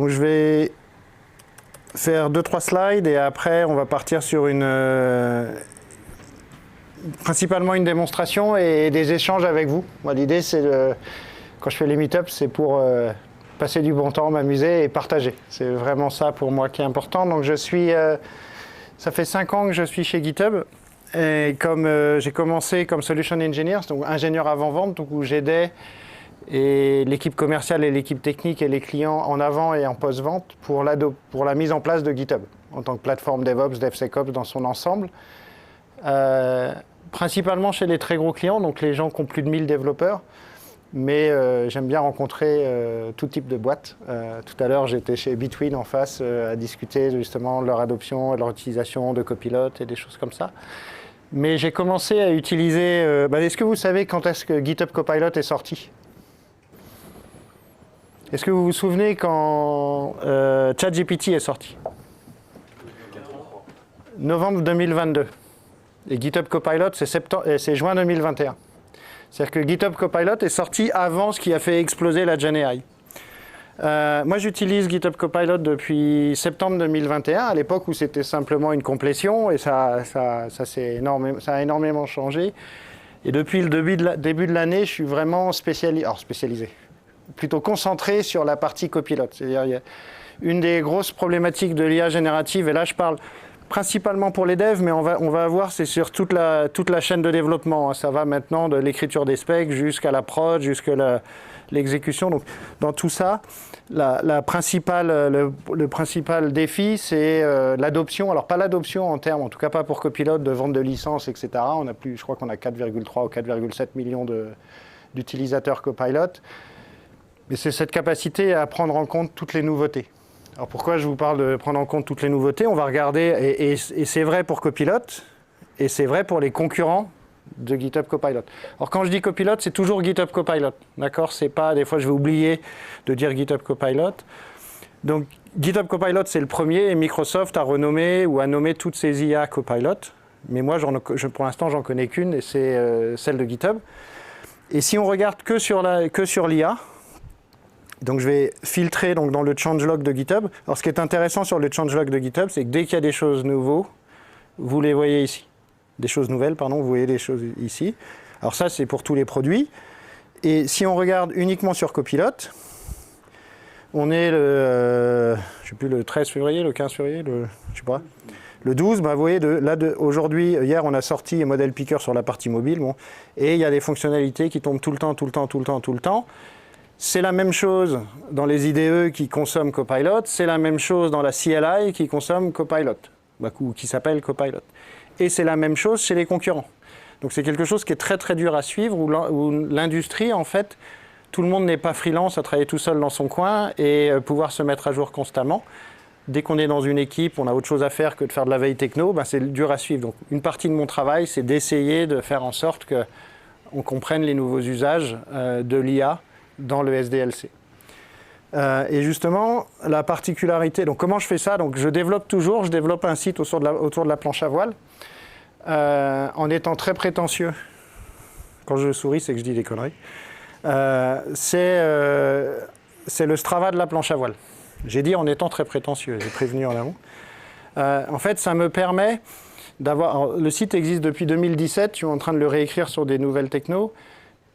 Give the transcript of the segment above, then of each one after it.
Donc, je vais faire 2-3 slides et après on va partir sur principalement une démonstration et des échanges avec vous. L'idée c'est quand je fais les meet-ups, c'est pour passer du bon temps, m'amuser et partager. C'est vraiment ça pour moi qui est important. Donc ça fait 5 ans que je suis chez GitHub. Et comme j'ai commencé comme Solution Engineer, donc ingénieur avant-vente, où j'aidais l'équipe commerciale et l'équipe technique et les clients en avant et en post-vente pour la mise en place de GitHub en tant que plateforme DevOps, DevSecOps dans son ensemble. Principalement chez les très gros clients, donc les gens qui ont plus de 1000 développeurs. Mais j'aime bien rencontrer tout type de boîtes. Tout à l'heure, j'étais chez Between en face à discuter justement de leur adoption, de leur utilisation de Copilot et des choses comme ça. Mais j'ai commencé à utiliser... est-ce que vous savez quand est-ce que GitHub Copilot est sorti ? Est-ce que vous vous souvenez quand ChatGPT est sorti ? Novembre 2022. Et GitHub Copilot, c'est juin 2021. C'est-à-dire que GitHub Copilot est sorti avant ce qui a fait exploser la GenAI. Moi, j'utilise GitHub Copilot depuis septembre 2021, à l'époque où c'était simplement une complétion, et ça a énormément changé. Et depuis le début de l'année, je suis vraiment spécialisé, plutôt concentré sur la partie Copilot. C'est-à-dire, il y a une des grosses problématiques de l'IA générative, et là, je parle principalement pour les devs, mais on va voir, c'est sur toute la chaîne de développement. Ça va maintenant de l'écriture des specs jusqu'à la prod, jusqu'à l'exécution. Donc, dans tout ça, le principal défi, c'est l'adoption. Alors, pas l'adoption en termes, en tout cas pas pour Copilot, de vente de licences, etc. Je crois qu'on a 4,3 ou 4,7 millions d'utilisateurs Copilot. Mais c'est cette capacité à prendre en compte toutes les nouveautés. Alors pourquoi je vous parle de prendre en compte toutes les nouveautés ? On va regarder, et c'est vrai pour Copilot, et c'est vrai pour les concurrents de GitHub Copilot. Alors quand je dis Copilot, c'est toujours GitHub Copilot, d'accord ? C'est pas, des fois je vais oublier de dire GitHub Copilot. Donc GitHub Copilot, c'est le premier, et Microsoft a renommé ou a nommé toutes ses IA Copilot. Mais moi, pour l'instant, j'en connais qu'une, et c'est celle de GitHub. Et si on regarde que sur l'IA, donc je vais filtrer dans le changelog de GitHub. Alors ce qui est intéressant sur le changelog de GitHub, c'est que dès qu'il y a des choses nouvelles, vous les voyez ici. Des choses nouvelles, pardon, vous voyez les choses ici. Alors ça, c'est pour tous les produits. Et si on regarde uniquement sur Copilot, on est le 13 février, le 15 février, le 12, vous voyez, aujourd'hui, hier, on a sorti un modèle picker sur la partie mobile, et il y a des fonctionnalités qui tombent tout le temps. C'est la même chose dans les IDE qui consomment Copilot, c'est la même chose dans la CLI qui consomme Copilot, ou qui s'appelle Copilot. Et c'est la même chose chez les concurrents. Donc c'est quelque chose qui est très très dur à suivre, où l'industrie, en fait, tout le monde n'est pas freelance à travailler tout seul dans son coin et pouvoir se mettre à jour constamment. Dès qu'on est dans une équipe, on a autre chose à faire que de faire de la veille techno, c'est dur à suivre. Donc une partie de mon travail, c'est d'essayer de faire en sorte qu'on comprenne les nouveaux usages de l'IA dans le SDLC. Et justement, la particularité, donc comment je fais ça ? Donc je développe un site autour de la planche à voile, en étant très prétentieux. Quand je souris, c'est que je dis des conneries. C'est le Strava de la planche à voile. J'ai dit en étant très prétentieux, j'ai prévenu en amont. En fait, ça me permet d'avoir... Le site existe depuis 2017, je suis en train de le réécrire sur des nouvelles technos.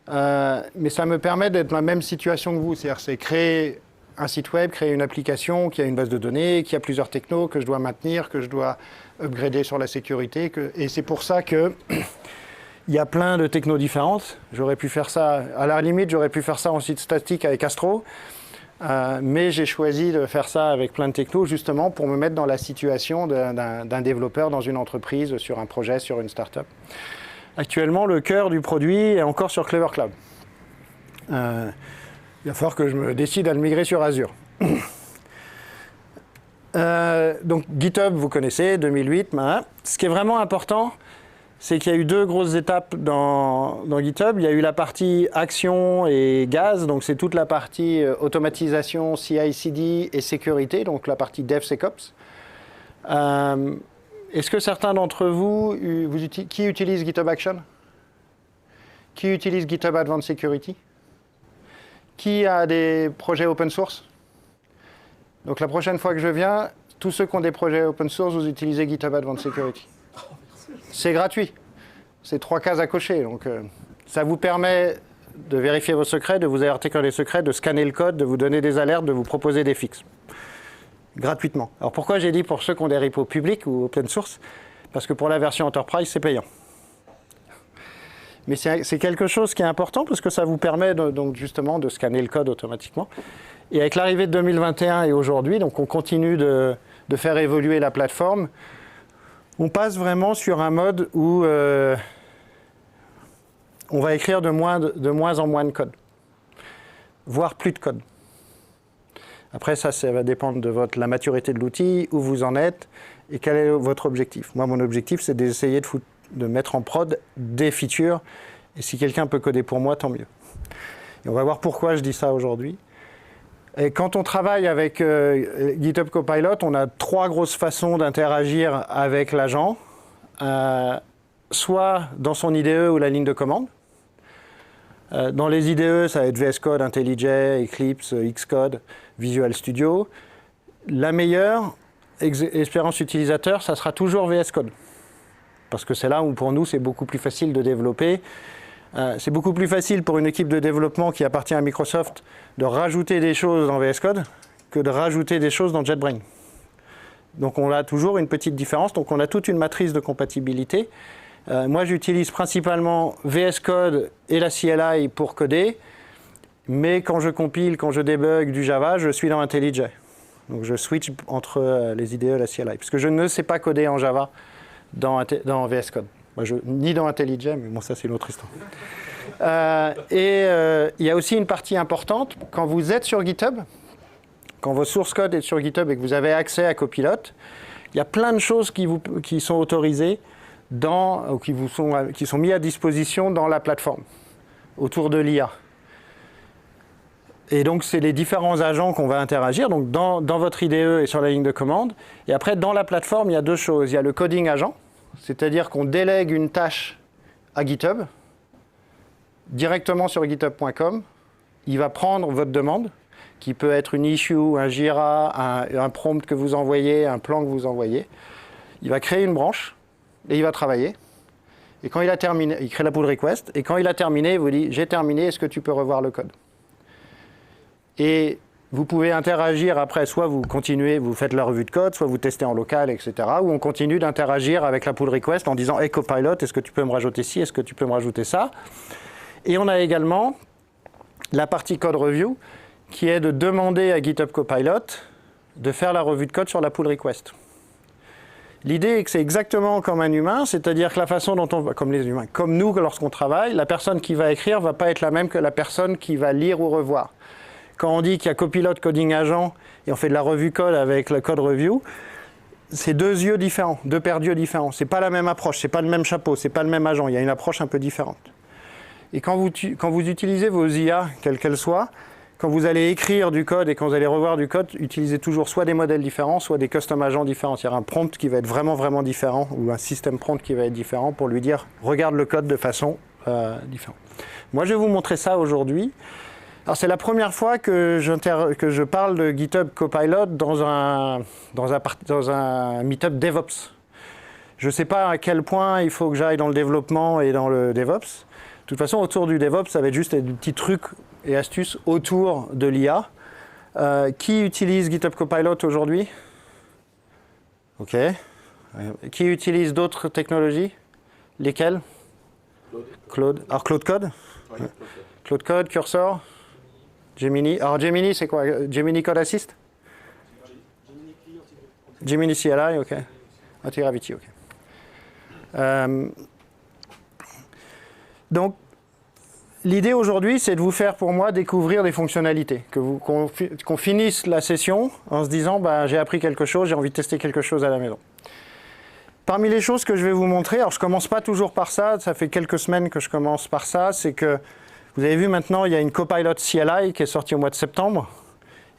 Mais ça me permet d'être dans la même situation que vous, c'est créer un site web, créer une application qui a une base de données, qui a plusieurs technos que je dois maintenir, que je dois upgrader sur la sécurité. Et c'est pour ça qu'il y a plein de technos différentes. J'aurais pu faire ça, à la limite, j'aurais pu faire ça en site statique avec Astro, mais j'ai choisi de faire ça avec plein de technos justement pour me mettre dans la situation d'un développeur dans une entreprise, sur un projet, sur une start-up. Actuellement, le cœur du produit est encore sur Clever Cloud. Il va falloir que je me décide à le migrer sur Azure. Donc GitHub, vous connaissez, 2008. Ce qui est vraiment important, c'est qu'il y a eu 2 grosses étapes dans GitHub. Il y a eu la partie action et gaz, donc c'est toute la partie automatisation, CI/CD et sécurité, donc la partie DevSecOps. Est-ce que certains d'entre vous, qui utilise GitHub Action ? Qui utilise GitHub Advanced Security ? Qui a des projets open source ? Donc la prochaine fois que je viens, tous ceux qui ont des projets open source, vous utilisez GitHub Advanced Security. C'est gratuit. C'est 3 cases à cocher. Donc ça vous permet de vérifier vos secrets, de vous alerter quand les secrets, de scanner le code, de vous donner des alertes, de vous proposer des fixes. Gratuitement. Alors pourquoi j'ai dit pour ceux qui ont des repos publics ou open source? Parce que pour la version Enterprise, c'est payant. Mais c'est quelque chose qui est important parce que ça vous permet donc justement de scanner le code automatiquement. Et avec l'arrivée de 2021 et aujourd'hui, donc on continue de faire évoluer la plateforme. On passe vraiment sur un mode où on va écrire de moins en moins de code, voire plus de code. Après, ça va dépendre de la maturité de l'outil, où vous en êtes et quel est votre objectif. Moi, mon objectif, c'est d'essayer de mettre en prod des features. Et si quelqu'un peut coder pour moi, tant mieux. Et on va voir pourquoi je dis ça aujourd'hui. Et quand on travaille avec GitHub Copilot, on a 3 grosses façons d'interagir avec l'agent. Soit dans son IDE ou la ligne de commande. Dans les IDE, ça va être VS Code, IntelliJ, Eclipse, Xcode, Visual Studio. La meilleure expérience utilisateur, ça sera toujours VS Code. Parce que c'est là où, pour nous, c'est beaucoup plus facile de développer. C'est beaucoup plus facile pour une équipe de développement qui appartient à Microsoft de rajouter des choses dans VS Code que de rajouter des choses dans JetBrains. Donc on a toujours une petite différence. Donc on a toute une matrice de compatibilité. Moi, j'utilise principalement VS Code et la CLI pour coder. Mais quand je compile, quand je débug du Java, je suis dans IntelliJ. Donc je switch entre les IDE et la CLI. Parce que je ne sais pas coder en Java dans VS Code. Ni dans IntelliJ, mais bon, ça c'est une autre histoire. Il y a aussi une partie importante, quand vous êtes sur GitHub, quand vos source code est sur GitHub et que vous avez accès à Copilot, il y a plein de choses qui sont autorisées ou qui sont mises à disposition dans la plateforme, autour de l'IA. Et donc, c'est les différents agents qu'on va interagir, donc dans votre IDE et sur la ligne de commande. Et après, dans la plateforme, il y a 2 choses. Il y a le coding agent, c'est-à-dire qu'on délègue une tâche à GitHub, directement sur github.com. Il va prendre votre demande, qui peut être une issue, un Jira, un prompt que vous envoyez, un plan que vous envoyez. Il va créer une branche et il va travailler. Et quand il a terminé, il crée la pull request. Et quand il a terminé, il vous dit « J'ai terminé, est-ce que tu peux revoir le code ?» Et vous pouvez interagir après, soit vous continuez, vous faites la revue de code, soit vous testez en local, etc. Ou on continue d'interagir avec la pull request en disant « Hey Copilot, est-ce que tu peux me rajouter ci, est-ce que tu peux me rajouter ça ?» Et on a également la partie code review, qui est de demander à GitHub Copilot de faire la revue de code sur la pull request. L'idée est que c'est exactement comme un humain, c'est-à-dire que la façon dont comme les humains, comme nous lorsqu'on travaille, la personne qui va écrire ne va pas être la même que la personne qui va lire ou revoir. Quand on dit qu'il y a Copilot, Coding Agent, et on fait de la revue code avec le code review, c'est 2 yeux différents, 2 paires d'yeux différents. C'est pas la même approche, c'est pas le même chapeau, c'est pas le même agent, il y a une approche un peu différente. Et quand vous utilisez vos IA, quelles qu'elles soient, quand vous allez écrire du code et quand vous allez revoir du code, utilisez toujours soit des modèles différents, soit des custom agents différents. Il y a un prompt qui va être vraiment, vraiment différent, ou un système prompt qui va être différent pour lui dire « regarde le code de façon différente ». Moi, je vais vous montrer ça aujourd'hui. Alors, c'est la première fois que je parle de GitHub Copilot dans un meet-up DevOps. Je ne sais pas à quel point il faut que j'aille dans le développement et dans le DevOps. De toute façon, autour du DevOps, ça va être juste des petits trucs et astuces autour de l'IA. Qui utilise GitHub Copilot aujourd'hui? OK. Qui utilise d'autres technologies? Lesquelles? Claude. Alors, Claude Code? Oui, Claude Code, Cursor? Gemini. Alors, Gemini, c'est quoi? Gemini Code Assist? Gemini CLI, OK. Antigravity, OK. Donc, l'idée aujourd'hui, c'est de vous faire, pour moi, découvrir des fonctionnalités. Qu'on finisse la session en se disant, bah, j'ai appris quelque chose, j'ai envie de tester quelque chose à la maison. Parmi les choses que je vais vous montrer, alors je ne commence pas toujours par ça, ça fait quelques semaines que je commence par ça, c'est que, vous avez vu maintenant, il y a une Copilot CLI qui est sortie au mois de septembre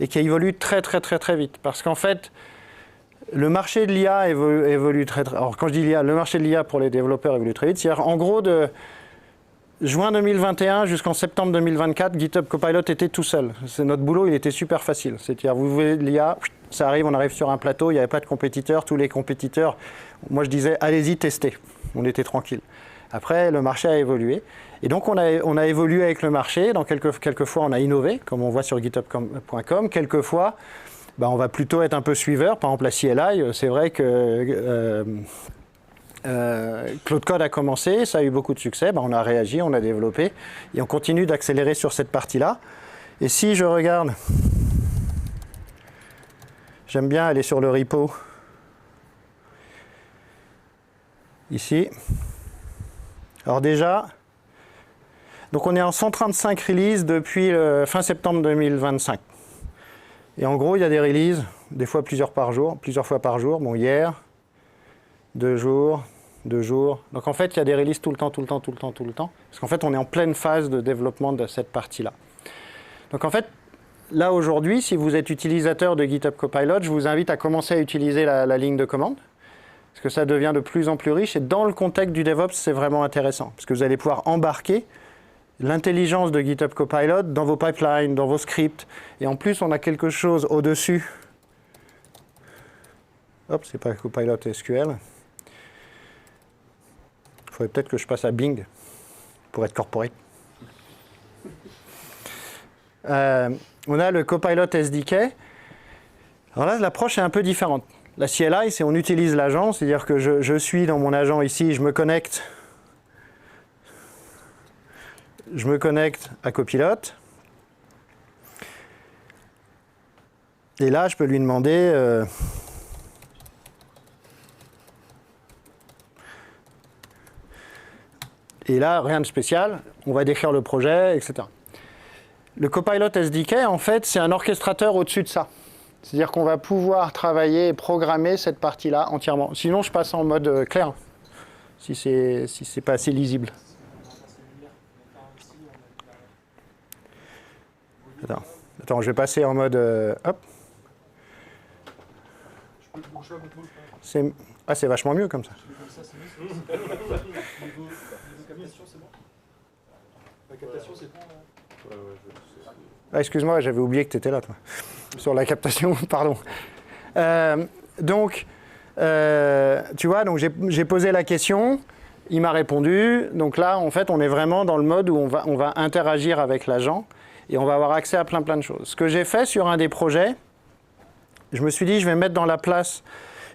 et qui évolue très, très, très, très vite. Parce qu'en fait, le marché de l'IA évolue très, très... Alors, quand je dis l'IA, le marché de l'IA pour les développeurs évolue très vite. C'est-à-dire, en gros, juin 2021 jusqu'en septembre 2024, GitHub Copilot était tout seul. C'est notre boulot, il était super facile. C'est-à-dire, vous voulez l'IA, ça arrive, on arrive sur un plateau, il n'y avait pas de compétiteurs. Tous les compétiteurs, moi je disais, allez-y, testez. On était tranquille. Après, le marché a évolué. Et donc, on a évolué avec le marché. Dans quelquefois, on a innové, comme on voit sur github.com. Quelquefois, on va plutôt être un peu suiveur. Par exemple, la CLI, c'est vrai que Claude Code a commencé, ça a eu beaucoup de succès. On a réagi, on a développé. Et on continue d'accélérer sur cette partie-là. Et si je regarde, j'aime bien aller sur le repo. Ici. Alors déjà, donc on est en 135 releases depuis fin septembre 2025. Et en gros, il y a des releases, des fois plusieurs fois par jour. Bon, hier, 2 jours. Donc en fait, il y a des releases tout le temps. Parce qu'en fait, on est en pleine phase de développement de cette partie-là. Donc en fait, là aujourd'hui, si vous êtes utilisateur de GitHub Copilot, je vous invite à commencer à utiliser la ligne de commande. Parce que ça devient de plus en plus riche. Et dans le contexte du DevOps, c'est vraiment intéressant. Parce que vous allez pouvoir embarquer l'intelligence de GitHub Copilot dans vos pipelines, dans vos scripts. Et en plus, on a quelque chose au-dessus. Hop, c'est pas Copilot SQL. Il faudrait peut-être que je passe à Bing pour être corporate. On a le Copilot SDK. Alors là, l'approche est un peu différente. La CLI, c'est on utilise l'agent, c'est-à-dire que je suis dans mon agent ici, je me connecte à Copilot. Et là, je peux lui demander et là, rien de spécial, on va décrire le projet, etc. Le Copilot SDK, en fait, c'est un orchestrateur au-dessus de ça. C'est-à-dire qu'on va pouvoir travailler et programmer cette partie-là entièrement. Sinon, je passe en mode clair, si c'est pas assez lisible. Attends, je vais passer en mode... hop. C'est vachement mieux comme ça. La captation, c'est bon. Ah, excuse-moi, j'avais oublié que tu étais là, toi. Sur la captation, pardon. Tu vois, donc j'ai posé la question, il m'a répondu. Donc là, en fait, on est vraiment dans le mode où on va interagir avec l'agent et on va avoir accès à plein de choses. Ce que j'ai fait sur un des projets, je me suis dit, je vais mettre dans la place...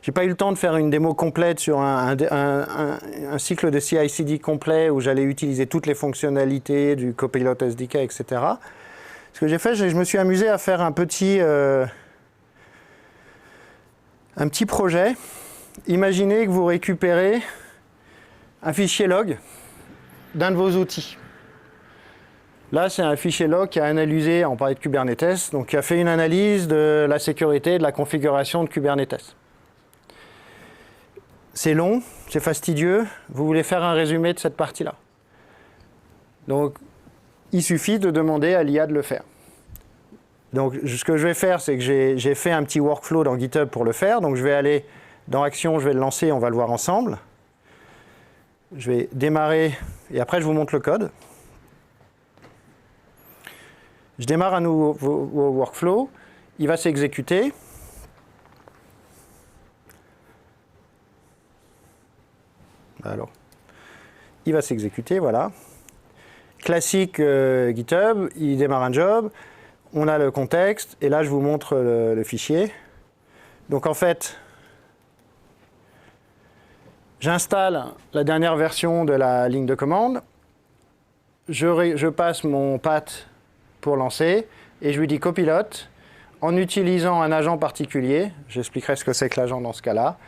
J'ai pas eu le temps de faire une démo complète sur un cycle de CI/CD complet où j'allais utiliser toutes les fonctionnalités du Copilot SDK, etc. Ce que j'ai fait, je me suis amusé à faire un petit projet. Imaginez que vous récupérez un fichier log d'un de vos outils. Là, c'est un fichier log qui a analysé, on parlait de Kubernetes, donc qui a fait une analyse de la sécurité, de la configuration de Kubernetes. C'est long, c'est fastidieux, vous voulez faire un résumé de cette partie-là. Donc, il suffit de demander à l'IA de le faire. Donc, ce que je vais faire, c'est que j'ai fait un petit workflow dans GitHub pour le faire. Donc, je vais aller dans Action, je vais le lancer, on va le voir ensemble. Je vais démarrer, et après, je vous montre le code. Je démarre un nouveau workflow, il va s'exécuter. Alors, il va s'exécuter, voilà. Classique GitHub, il démarre un job, on a le contexte, et là je vous montre le fichier. Donc en fait, j'installe la dernière version de la ligne de commande, je passe mon path pour lancer, et je lui dis copilote, en utilisant un agent particulier, j'expliquerai ce que c'est que l'agent dans ce cas-là,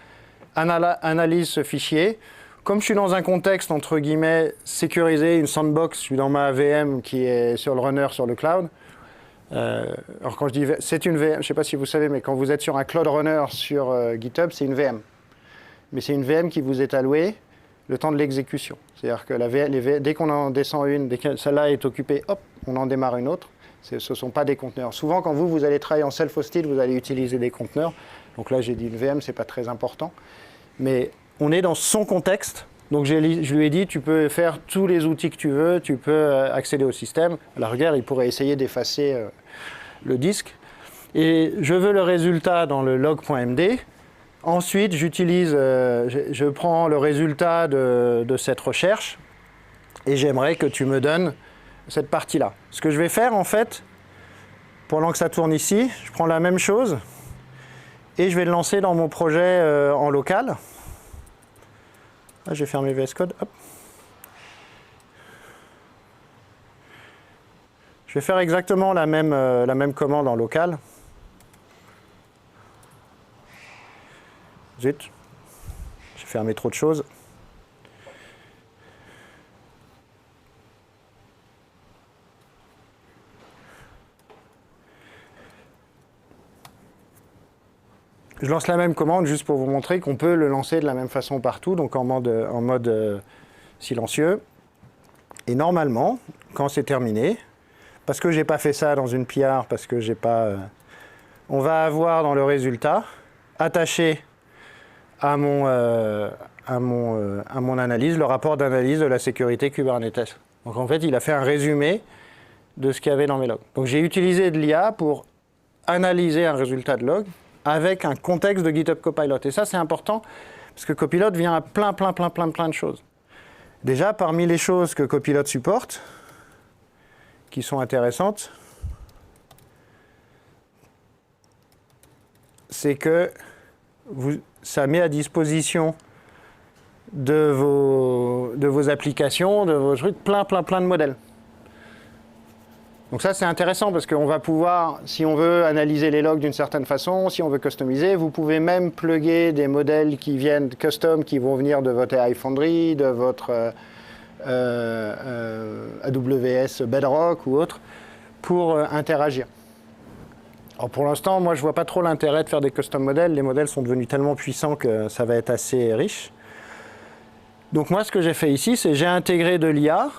analyse ce fichier. Comme je suis dans un contexte, entre guillemets, sécurisé, une sandbox, je suis dans ma VM qui est sur le runner, sur le cloud. Alors quand je dis c'est une VM, je ne sais pas si vous savez, mais quand vous êtes sur un cloud runner sur GitHub, c'est une VM. Mais c'est une VM qui vous est allouée le temps de l'exécution. C'est-à-dire que dès qu'on en descend une, dès que celle-là est occupée, hop, on en démarre une autre. Ce ne sont pas des conteneurs. Souvent, quand vous allez travailler en self-hosted, vous allez utiliser des conteneurs. Donc là, j'ai dit une VM, ce n'est pas très important. Mais on est dans son contexte, Donc je lui ai dit, tu peux faire tous les outils que tu veux, tu peux accéder au système. À la rigueur, il pourrait essayer d'effacer le disque. Et je veux le résultat dans le log.md. Ensuite, je prends le résultat de cette recherche et j'aimerais que tu me donnes cette partie-là. Ce que je vais faire, en fait, pendant que ça tourne ici, je prends la même chose et je vais le lancer dans mon projet en local. Là, j'ai fermé VS Code. Hop. Je vais faire exactement la même commande en local. Zut, j'ai fermé trop de choses. Je lance la même commande juste pour vous montrer qu'on peut le lancer de la même façon partout, donc en mode silencieux. Et normalement, quand c'est terminé, parce que je n'ai pas fait ça dans une PR, parce que j'ai pas... on va avoir dans le résultat, attaché à mon analyse, le rapport d'analyse de la sécurité Kubernetes. Donc en fait, il a fait un résumé de ce qu'il y avait dans mes logs. Donc j'ai utilisé de l'IA pour analyser un résultat de log avec un contexte de GitHub Copilot. Et ça, c'est important, parce que Copilot vient à plein de choses. Déjà, parmi les choses que Copilot supporte, qui sont intéressantes, c'est que ça met à disposition de vos applications, de vos trucs, plein de modèles. Donc ça, c'est intéressant parce qu'on va pouvoir, si on veut analyser les logs d'une certaine façon, si on veut customiser, vous pouvez même plugger des modèles qui viennent custom, qui vont venir de votre AI Foundry, de votre AWS Bedrock ou autre, pour interagir. Alors pour l'instant, moi, je ne vois pas trop l'intérêt de faire des custom modèles. Les modèles sont devenus tellement puissants que ça va être assez riche. Donc moi, ce que j'ai fait ici, c'est j'ai intégré de l'IA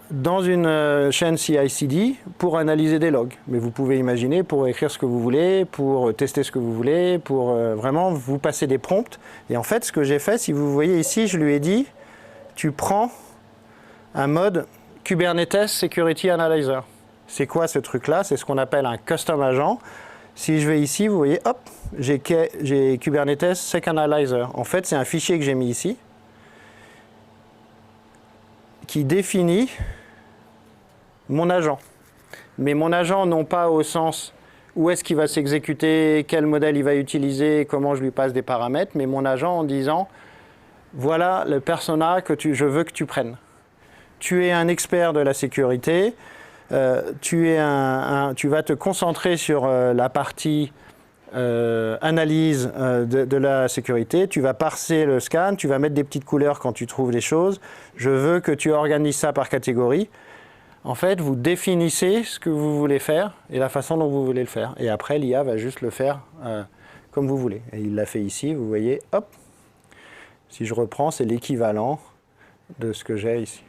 dans une chaîne CI/CD pour analyser des logs. Mais vous pouvez imaginer pour écrire ce que vous voulez, pour tester ce que vous voulez, pour vraiment vous passer des prompts. Et en fait, ce que j'ai fait, si vous voyez ici, je lui ai dit, tu prends un mode Kubernetes Security Analyzer. C'est quoi ce truc-là? C'est ce qu'on appelle un custom agent. Si je vais ici, vous voyez, hop, j'ai Kubernetes Sec Analyzer. En fait, c'est un fichier que j'ai mis ici qui définit mon agent. Mais mon agent, non pas au sens où est-ce qu'il va s'exécuter, quel modèle il va utiliser, comment je lui passe des paramètres, mais mon agent en disant, voilà le persona que je veux que tu prennes. Tu es un expert de la sécurité, tu vas te concentrer sur la partie analyse de la sécurité, tu vas parser le scan, tu vas mettre des petites couleurs quand tu trouves des choses, je veux que tu organises ça par catégorie. En fait, vous définissez ce que vous voulez faire et la façon dont vous voulez le faire. Et après, l'IA va juste le faire comme vous voulez. Et il l'a fait ici, vous voyez, hop. Si je reprends, c'est l'équivalent de ce que j'ai ici.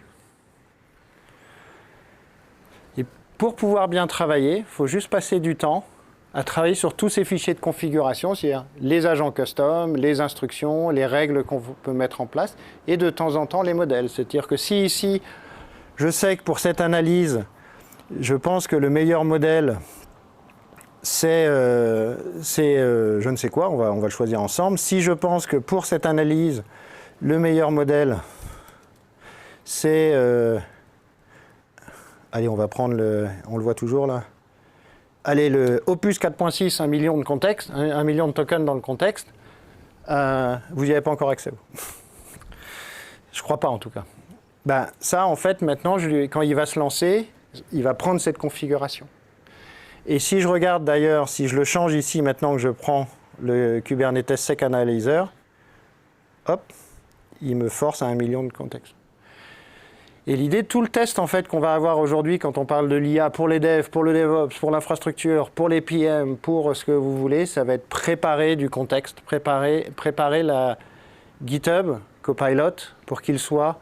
Et pour pouvoir bien travailler, il faut juste passer du temps à travailler sur tous ces fichiers de configuration, c'est-à-dire les agents custom, les instructions, les règles qu'on peut mettre en place, et de temps en temps les modèles. C'est-à-dire que si ici, je sais que pour cette analyse, je pense que le meilleur modèle, c'est je ne sais quoi, on va le choisir ensemble. Si je pense que pour cette analyse, le meilleur modèle, c'est... allez, on va prendre on le voit toujours là. Allez, le Opus 4.6, 1 million de contexte, 1 million de tokens dans le contexte, vous n'y avez pas encore accès. Je ne crois pas en tout cas. Ben, ça, en fait, maintenant, quand il va se lancer, il va prendre cette configuration. Et si je regarde d'ailleurs, si je le change ici, maintenant que je prends le Kubernetes Sec Analyzer, hop, il me force à 1 million de contextes. Et l'idée, tout le test en fait qu'on va avoir aujourd'hui quand on parle de l'IA pour les devs, pour le DevOps, pour l'infrastructure, pour les PM, pour ce que vous voulez, ça va être préparer du contexte, préparer la GitHub Copilot pour qu'il soit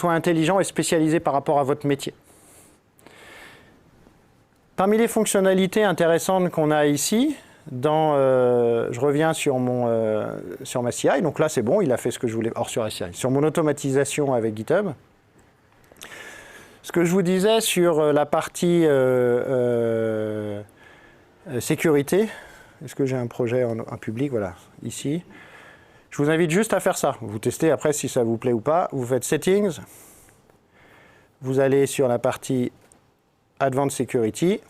intelligent et spécialisé par rapport à votre métier. Parmi les fonctionnalités intéressantes qu'on a ici, je reviens sur ma CI. Donc là, c'est bon, il a fait ce que je voulais. Or, sur la CI. Sur mon automatisation avec GitHub. Ce que je vous disais sur la partie sécurité. Est-ce que j'ai un projet en public? Voilà, ici. Je vous invite juste à faire ça. Vous testez après si ça vous plaît ou pas. Vous faites Settings. Vous allez sur la partie Advanced Security.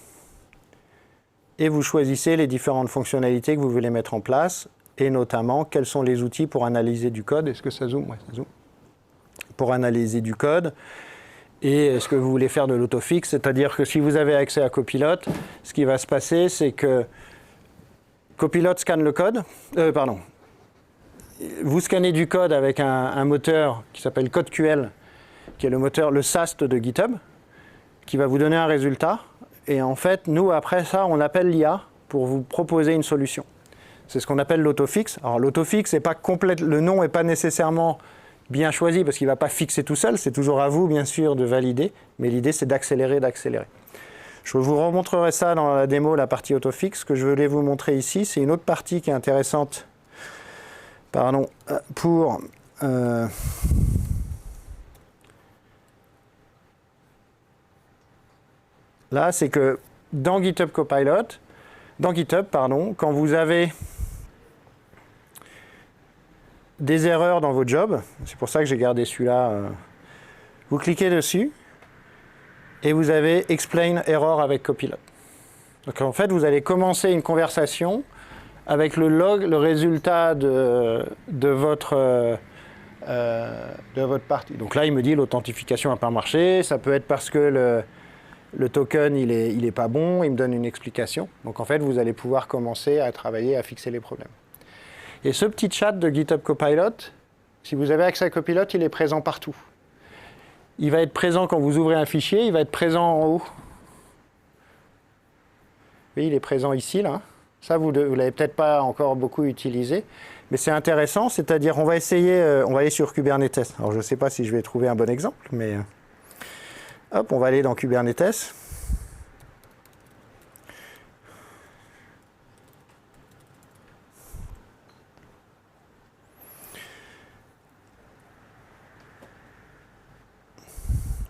Et vous choisissez les différentes fonctionnalités que vous voulez mettre en place. Et notamment, quels sont les outils pour analyser du code. Est-ce que ça zoome? Ouais, ça zoome. Pour analyser du code. Et est-ce que vous voulez faire de l'autofix? C'est-à-dire que si vous avez accès à Copilot, ce qui va se passer, c'est que Copilot scanne le code. Vous scannez du code avec un moteur qui s'appelle CodeQL, qui est le moteur, le SAST de GitHub, qui va vous donner un résultat. Et en fait, nous, après ça, on appelle l'IA pour vous proposer une solution. C'est ce qu'on appelle l'autofix. Alors, l'autofix, c'est pas le nom n'est pas nécessairement bien choisi parce qu'il ne va pas fixer tout seul. C'est toujours à vous, bien sûr, de valider. Mais l'idée, c'est d'accélérer. Je vous remontrerai ça dans la démo, la partie autofix. Ce que je voulais vous montrer ici, c'est une autre partie qui est intéressante. Pour là, c'est que dans GitHub, quand vous avez des erreurs dans vos jobs, c'est pour ça que j'ai gardé celui-là, vous cliquez dessus et vous avez Explain Error avec Copilot. Donc en fait, vous allez commencer une conversation avec le log, le résultat de votre partie. Donc là, il me dit l'authentification n'a pas marché, ça peut être parce que le token, il est pas bon, il me donne une explication. Donc en fait, vous allez pouvoir commencer à travailler, à fixer les problèmes. Et ce petit chat de GitHub Copilot, si vous avez accès à Copilot, il est présent partout. Il va être présent quand vous ouvrez un fichier, il va être présent en haut. Oui, il est présent ici, là. Ça, vous ne l'avez peut-être pas encore beaucoup utilisé, mais c'est intéressant, c'est-à-dire on va aller sur Kubernetes. Alors je ne sais pas si je vais trouver un bon exemple, mais hop, on va aller dans Kubernetes.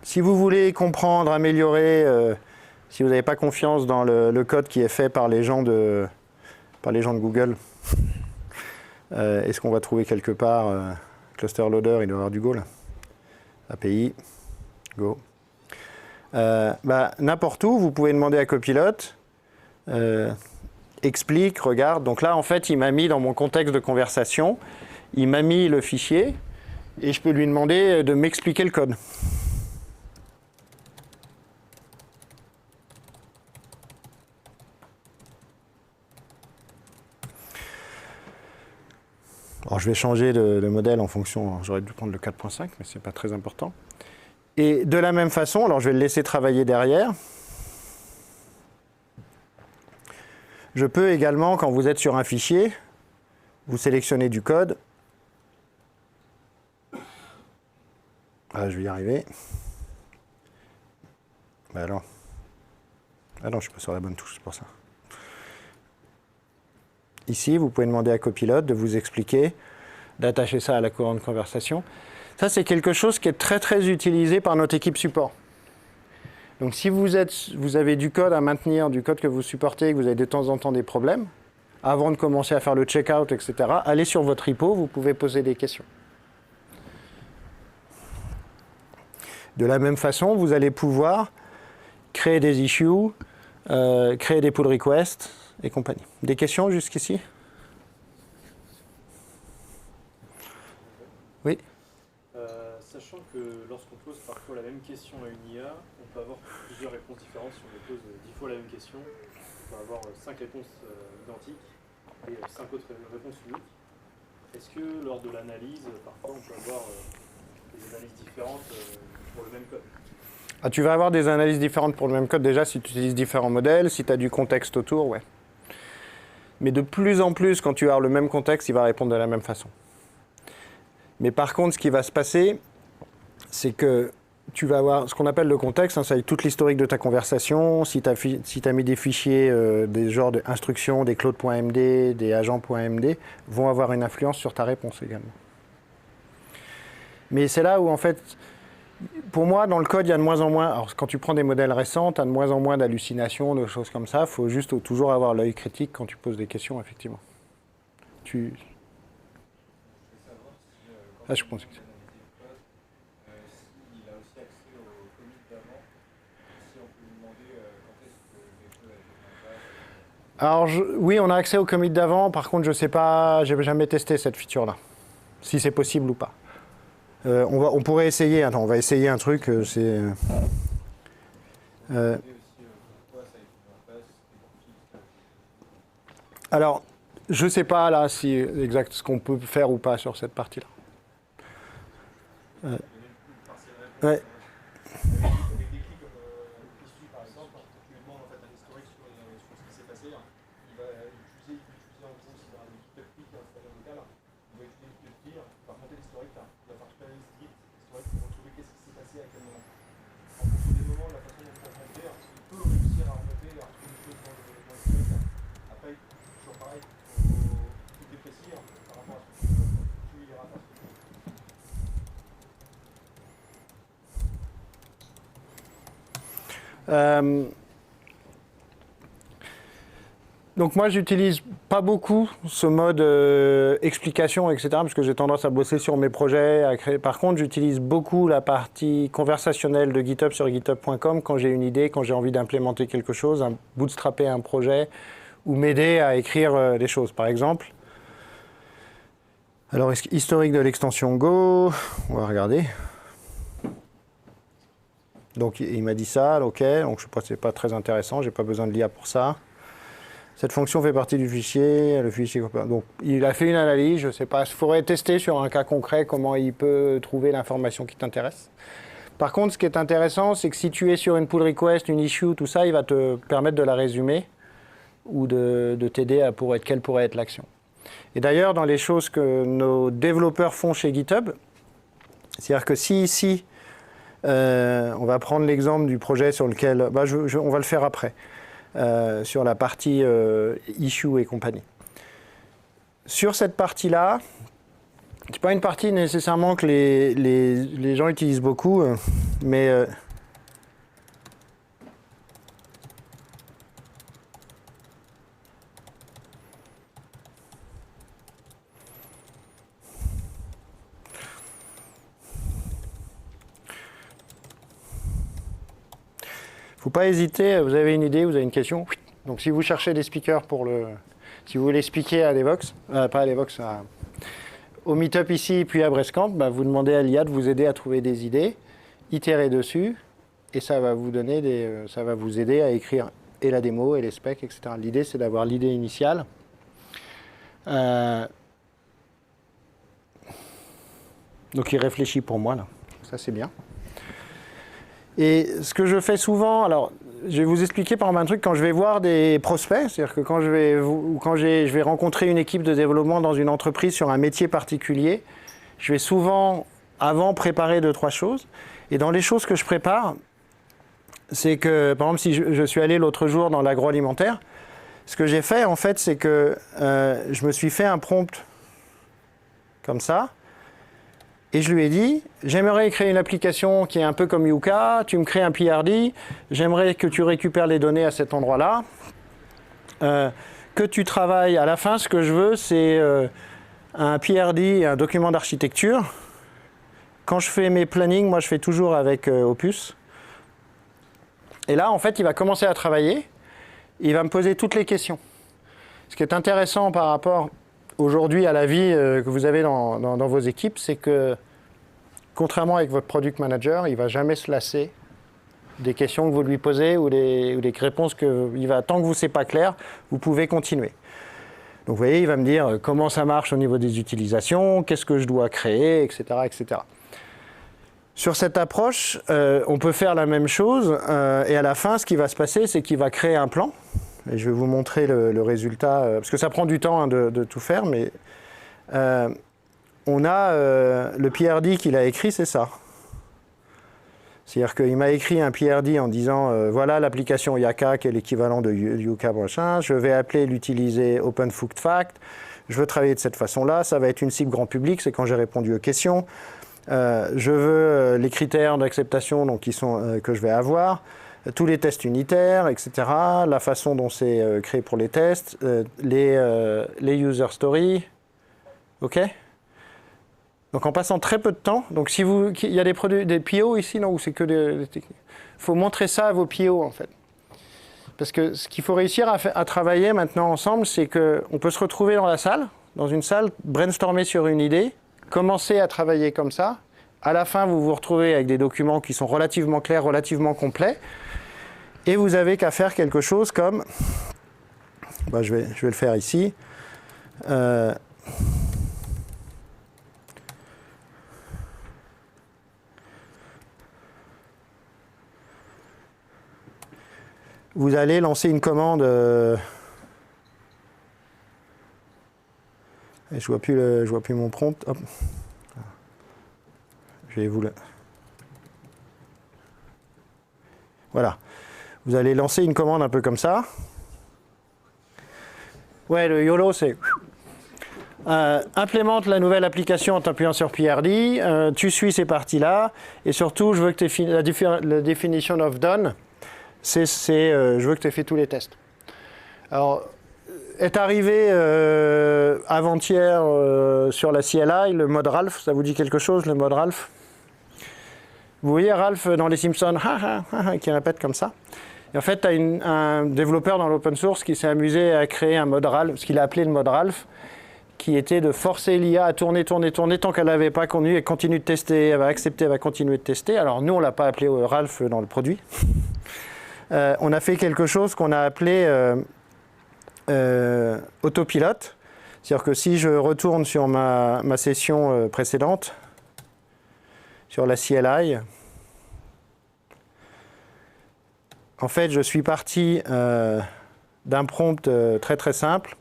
Si vous voulez comprendre, améliorer, si vous n'avez pas confiance dans le code qui est fait par les gens de Google, est-ce qu'on va trouver quelque part cluster loader, il doit y avoir du Go là. API, Go. N'importe où, vous pouvez demander à Copilot, explique, regarde. Donc là, en fait, il m'a mis dans mon contexte de conversation, il m'a mis le fichier et je peux lui demander de m'expliquer le code. Alors, je vais changer de modèle en fonction, j'aurais dû prendre le 4.5, mais ce n'est pas très important. Et de la même façon, alors je vais le laisser travailler derrière. Je peux également, quand vous êtes sur un fichier, vous sélectionnez du code. Ah, je vais y arriver. Ah non, je ne suis pas sur la bonne touche, c'est pour ça. Ici, vous pouvez demander à Copilot de vous expliquer, d'attacher ça à la courante de conversation. Ça, c'est quelque chose qui est très, très utilisé par notre équipe support. Donc, si vous avez du code à maintenir, du code que vous supportez, et que vous avez de temps en temps des problèmes, avant de commencer à faire le checkout, etc., allez sur votre repo, vous pouvez poser des questions. De la même façon, vous allez pouvoir créer des issues, créer des pull requests, et compagnie. Des questions jusqu'ici? Oui. Sachant que lorsqu'on pose parfois la même question à une IA, on peut avoir plusieurs réponses différentes. Si on pose 10 fois la même question, on peut avoir 5 réponses identiques et 5 autres réponses uniques. Est-ce que lors de l'analyse, parfois on peut avoir des analyses différentes pour le même code? Tu vas avoir des analyses différentes pour le même code déjà si tu utilises différents modèles, si tu as du contexte autour, ouais. Mais de plus en plus, quand tu as le même contexte, il va répondre de la même façon. Mais par contre, ce qui va se passer, c'est que tu vas avoir ce qu'on appelle le contexte, hein, ça va être toute l'historique de ta conversation, si tu as mis des fichiers, des genres d'instructions, des claudes.md, des agents.md, vont avoir une influence sur ta réponse également. Mais c'est là où, en fait, pour moi, dans le code, il y a de moins en moins... Alors, quand tu prends des modèles récents, tu as de moins en moins d'hallucinations, de choses comme ça. Il faut juste toujours avoir l'œil critique quand tu poses des questions, effectivement. Ah, je pense que... Alors, oui, on a accès au commit d'avant. Par contre, je ne sais pas, j'ai jamais testé cette feature-là, si c'est possible ou pas. On pourrait essayer. Attends, on va essayer un truc. Alors, je ne sais pas là si exact ce qu'on peut faire ou pas sur cette partie-là. Ouais. Donc moi, j'utilise pas beaucoup ce mode explication, etc., parce que j'ai tendance à bosser sur mes projets, à créer. Par contre, j'utilise beaucoup la partie conversationnelle de GitHub sur github.com quand j'ai une idée, quand j'ai envie d'implémenter quelque chose, bootstrapper un projet, ou m'aider à écrire des choses. Par exemple, alors historique de l'extension Go, on va regarder. Donc il m'a dit ça, ok, donc je sais pas, c'est pas très intéressant, j'ai pas besoin de l'IA pour ça. Cette fonction fait partie du fichier, le fichier. Donc il a fait une analyse, je sais pas, il faudrait tester sur un cas concret comment il peut trouver l'information qui t'intéresse. Par contre, ce qui est intéressant, c'est que si tu es sur une pull request, une issue, tout ça, il va te permettre de la résumer ou de t'aider à quelle pourrait être l'action. Et d'ailleurs, dans les choses que nos développeurs font chez GitHub, c'est-à-dire que si ici, on va prendre l'exemple du projet sur lequel... on va le faire après, sur la partie issue et compagnie. Sur cette partie-là, c'est pas une partie nécessairement que les gens utilisent beaucoup, mais... faut pas hésiter, vous avez une idée, vous avez une question. Donc si vous cherchez des speakers si vous voulez speaker à Devoxx, pas à Devoxx, au meet-up ici, puis à Brestcamp, vous demandez à l'IA de vous aider à trouver des idées, itérer dessus, et ça va vous ça va vous aider à écrire et la démo, et les specs, etc. L'idée, c'est d'avoir l'idée initiale. Donc il réfléchit pour moi, là. Ça, c'est bien. Et ce que je fais souvent, alors je vais vous expliquer par exemple un truc quand je vais voir des prospects, c'est-à-dire que quand je vais rencontrer une équipe de développement dans une entreprise sur un métier particulier, je vais souvent avant préparer 2-3 choses. Et dans les choses que je prépare, c'est que par exemple si je suis allé l'autre jour dans l'agroalimentaire, ce que j'ai fait en fait c'est que je me suis fait un prompt comme ça. Et je lui ai dit, j'aimerais créer une application qui est un peu comme Yuka, tu me crées un PRD, j'aimerais que tu récupères les données à cet endroit-là, que tu travailles. À la fin, ce que je veux, c'est un PRD, un document d'architecture. Quand je fais mes plannings, moi je fais toujours avec Opus. Et là, en fait, il va commencer à travailler, il va me poser toutes les questions. Ce qui est intéressant par rapport... aujourd'hui, à la vie que vous avez dans vos équipes, c'est que, contrairement avec votre product manager, il ne va jamais se lasser des questions que vous lui posez ou des réponses tant que ce n'est pas clair, vous pouvez continuer. Donc vous voyez, il va me dire comment ça marche au niveau des utilisations, qu'est-ce que je dois créer, etc. etc. Sur cette approche, on peut faire la même chose et à la fin, ce qui va se passer, c'est qu'il va créer un plan. Et je vais vous montrer le résultat, parce que ça prend du temps de tout faire, mais on a le PRD qu'il a écrit, c'est ça. C'est-à-dire qu'il m'a écrit un PRD en disant voilà l'application Yaka qui est l'équivalent de Yuka machin, je vais appeler l'utiliser OpenFuctFact, je veux travailler de cette façon-là, ça va être une cible grand public, c'est quand j'ai répondu aux questions. Je veux les critères d'acceptation donc, que je vais avoir, tous les tests unitaires, etc., la façon dont c'est créé pour les tests, les user stories, ok. Donc en passant très peu de temps, donc si il y a des PO ici, non, ou c'est que des faut montrer ça à vos PO en fait. Parce que ce qu'il faut réussir à travailler maintenant ensemble, c'est qu'on peut se retrouver dans une salle, brainstormer sur une idée, commencer à travailler comme ça. À la fin, vous vous retrouvez avec des documents qui sont relativement clairs, relativement complets, et vous avez qu'à faire quelque chose comme, je vais le faire ici. Vous allez lancer une commande. Je vois plus mon prompt. Hop. Je vais vous le. Voilà. Vous allez lancer une commande un peu comme ça. Ouais, le YOLO, c'est. Implémente la nouvelle application en t'appuyant sur PRD. Tu suis ces parties-là. Et surtout, je veux que tu aies la definition of done. Je veux que tu aies fait tous les tests. Alors, est arrivé avant-hier sur la CLI, le mode Ralph, ça vous dit quelque chose, le mode Ralph? Vous voyez Ralph dans les Simpsons, qui répète comme ça. Et en fait, tu as un développeur dans l'open source qui s'est amusé à créer un mode Ralph, ce qu'il a appelé le mode Ralph, qui était de forcer l'IA à tourner tant qu'elle n'avait pas connu, et continue de tester, elle va accepter, elle va continuer de tester. Alors nous, on ne l'a pas appelé Ralph dans le produit. On a fait quelque chose qu'on a appelé autopilote. C'est-à-dire que si je retourne sur ma session précédente, sur la CLI, en fait, je suis parti d'un prompt très très simple.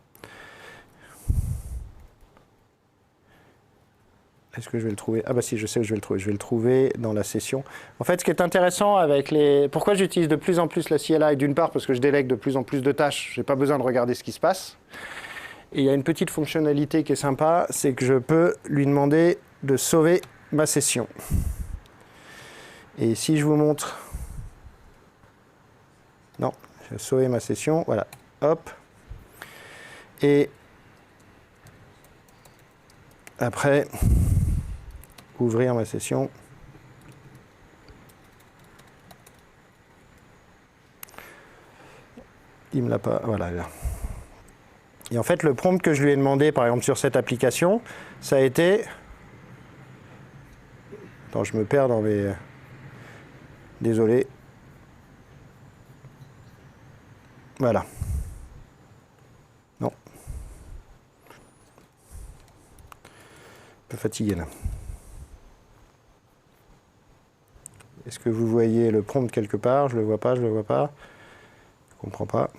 Est-ce que je vais le trouver? Ah bah si, je sais où je vais le trouver. Je vais le trouver dans la session. En fait, ce qui est intéressant avec les... Pourquoi j'utilise de plus en plus la CLI? D'une part, parce que je délègue de plus en plus de tâches. Je n'ai pas besoin de regarder ce qui se passe. Et il y a une petite fonctionnalité qui est sympa, c'est que je peux lui demander de sauver ma session. Et si je vous montre... Non, je vais sauver ma session. Voilà, hop. Et après... ouvrir ma session. Il me l'a pas. Voilà. Et en fait, le prompt que je lui ai demandé, par exemple, sur cette application, ça a été. Attends, je me perds dans mes. Désolé. Voilà. Non. Un peu fatigué là. Est-ce que vous voyez le prompt quelque part? Je ne le vois pas, je ne le vois pas. Je ne comprends pas.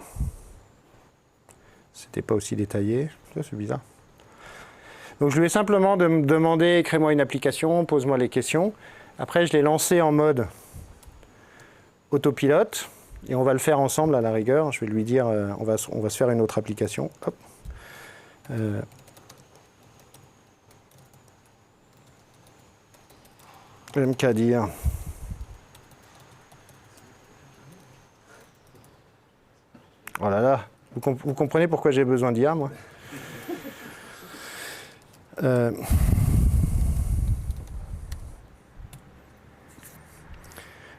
C'était pas aussi détaillé. C'est bizarre. Donc je lui ai simplement demandé, crée-moi une application, pose-moi les questions. Après, je l'ai lancé en mode autopilote. Et on va le faire ensemble à la rigueur. Je vais lui dire, on va se faire une autre application. Hop. MK dire. Oh là là, vous comprenez pourquoi j'ai besoin d'IA, moi?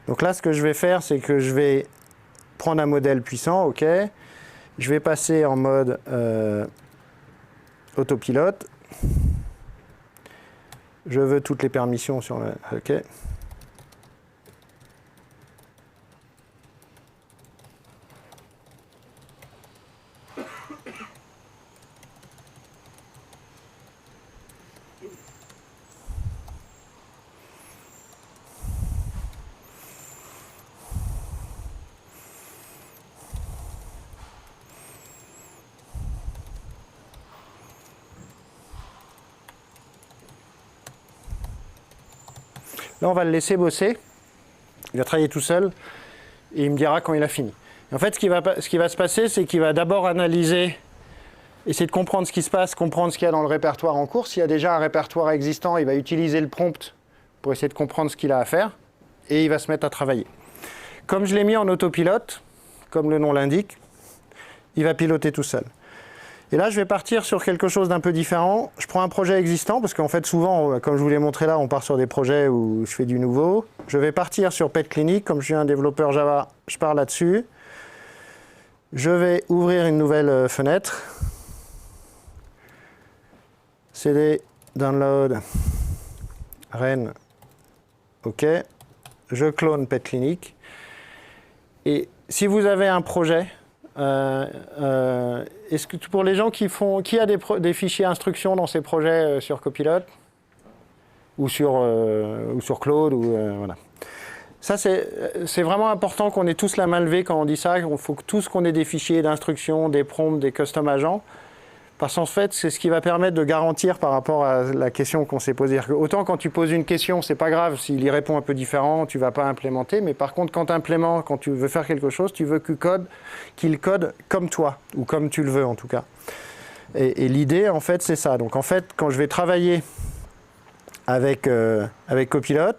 Donc là, ce que je vais faire, c'est que je vais prendre un modèle puissant, ok. Je vais passer en mode autopilote. Je veux toutes les permissions sur le... Ok. Là, on va le laisser bosser. Il va travailler tout seul et il me dira quand il a fini. Et en fait, ce qui va se passer, c'est qu'il va d'abord analyser, essayer de comprendre ce qui se passe, comprendre ce qu'il y a dans le répertoire en cours. S'il y a déjà un répertoire existant, il va utiliser le prompt pour essayer de comprendre ce qu'il a à faire et il va se mettre à travailler. Comme je l'ai mis en autopilote, comme le nom l'indique, il va piloter tout seul. Et là, je vais partir sur quelque chose d'un peu différent. Je prends un projet existant, parce qu'en fait, souvent, comme je vous l'ai montré là, on part sur des projets où je fais du nouveau. Je vais partir sur Pet Clinic. Comme je suis un développeur Java, je pars là-dessus. Je vais ouvrir une nouvelle fenêtre. CD, download, Ren. OK. Je clone Pet Clinic. Et si vous avez un projet, est-ce que pour les gens qui a des fichiers instructions dans ces projets sur Copilot ou sur Claude voilà. Ça c'est vraiment important qu'on ait tous la main levée quand on dit ça. Il faut que tous qu'on ait des fichiers d'instructions, des prompts, des custom agents. Parce qu'en fait, c'est ce qui va permettre de garantir par rapport à la question qu'on s'est posée. Autant quand tu poses une question, c'est pas grave, s'il y répond un peu différent, tu vas pas implémenter. Mais par contre, quand tu veux faire quelque chose, tu veux qu'il code comme toi, ou comme tu le veux en tout cas. Et l'idée, en fait, c'est ça. Donc en fait, quand je vais travailler avec Copilot,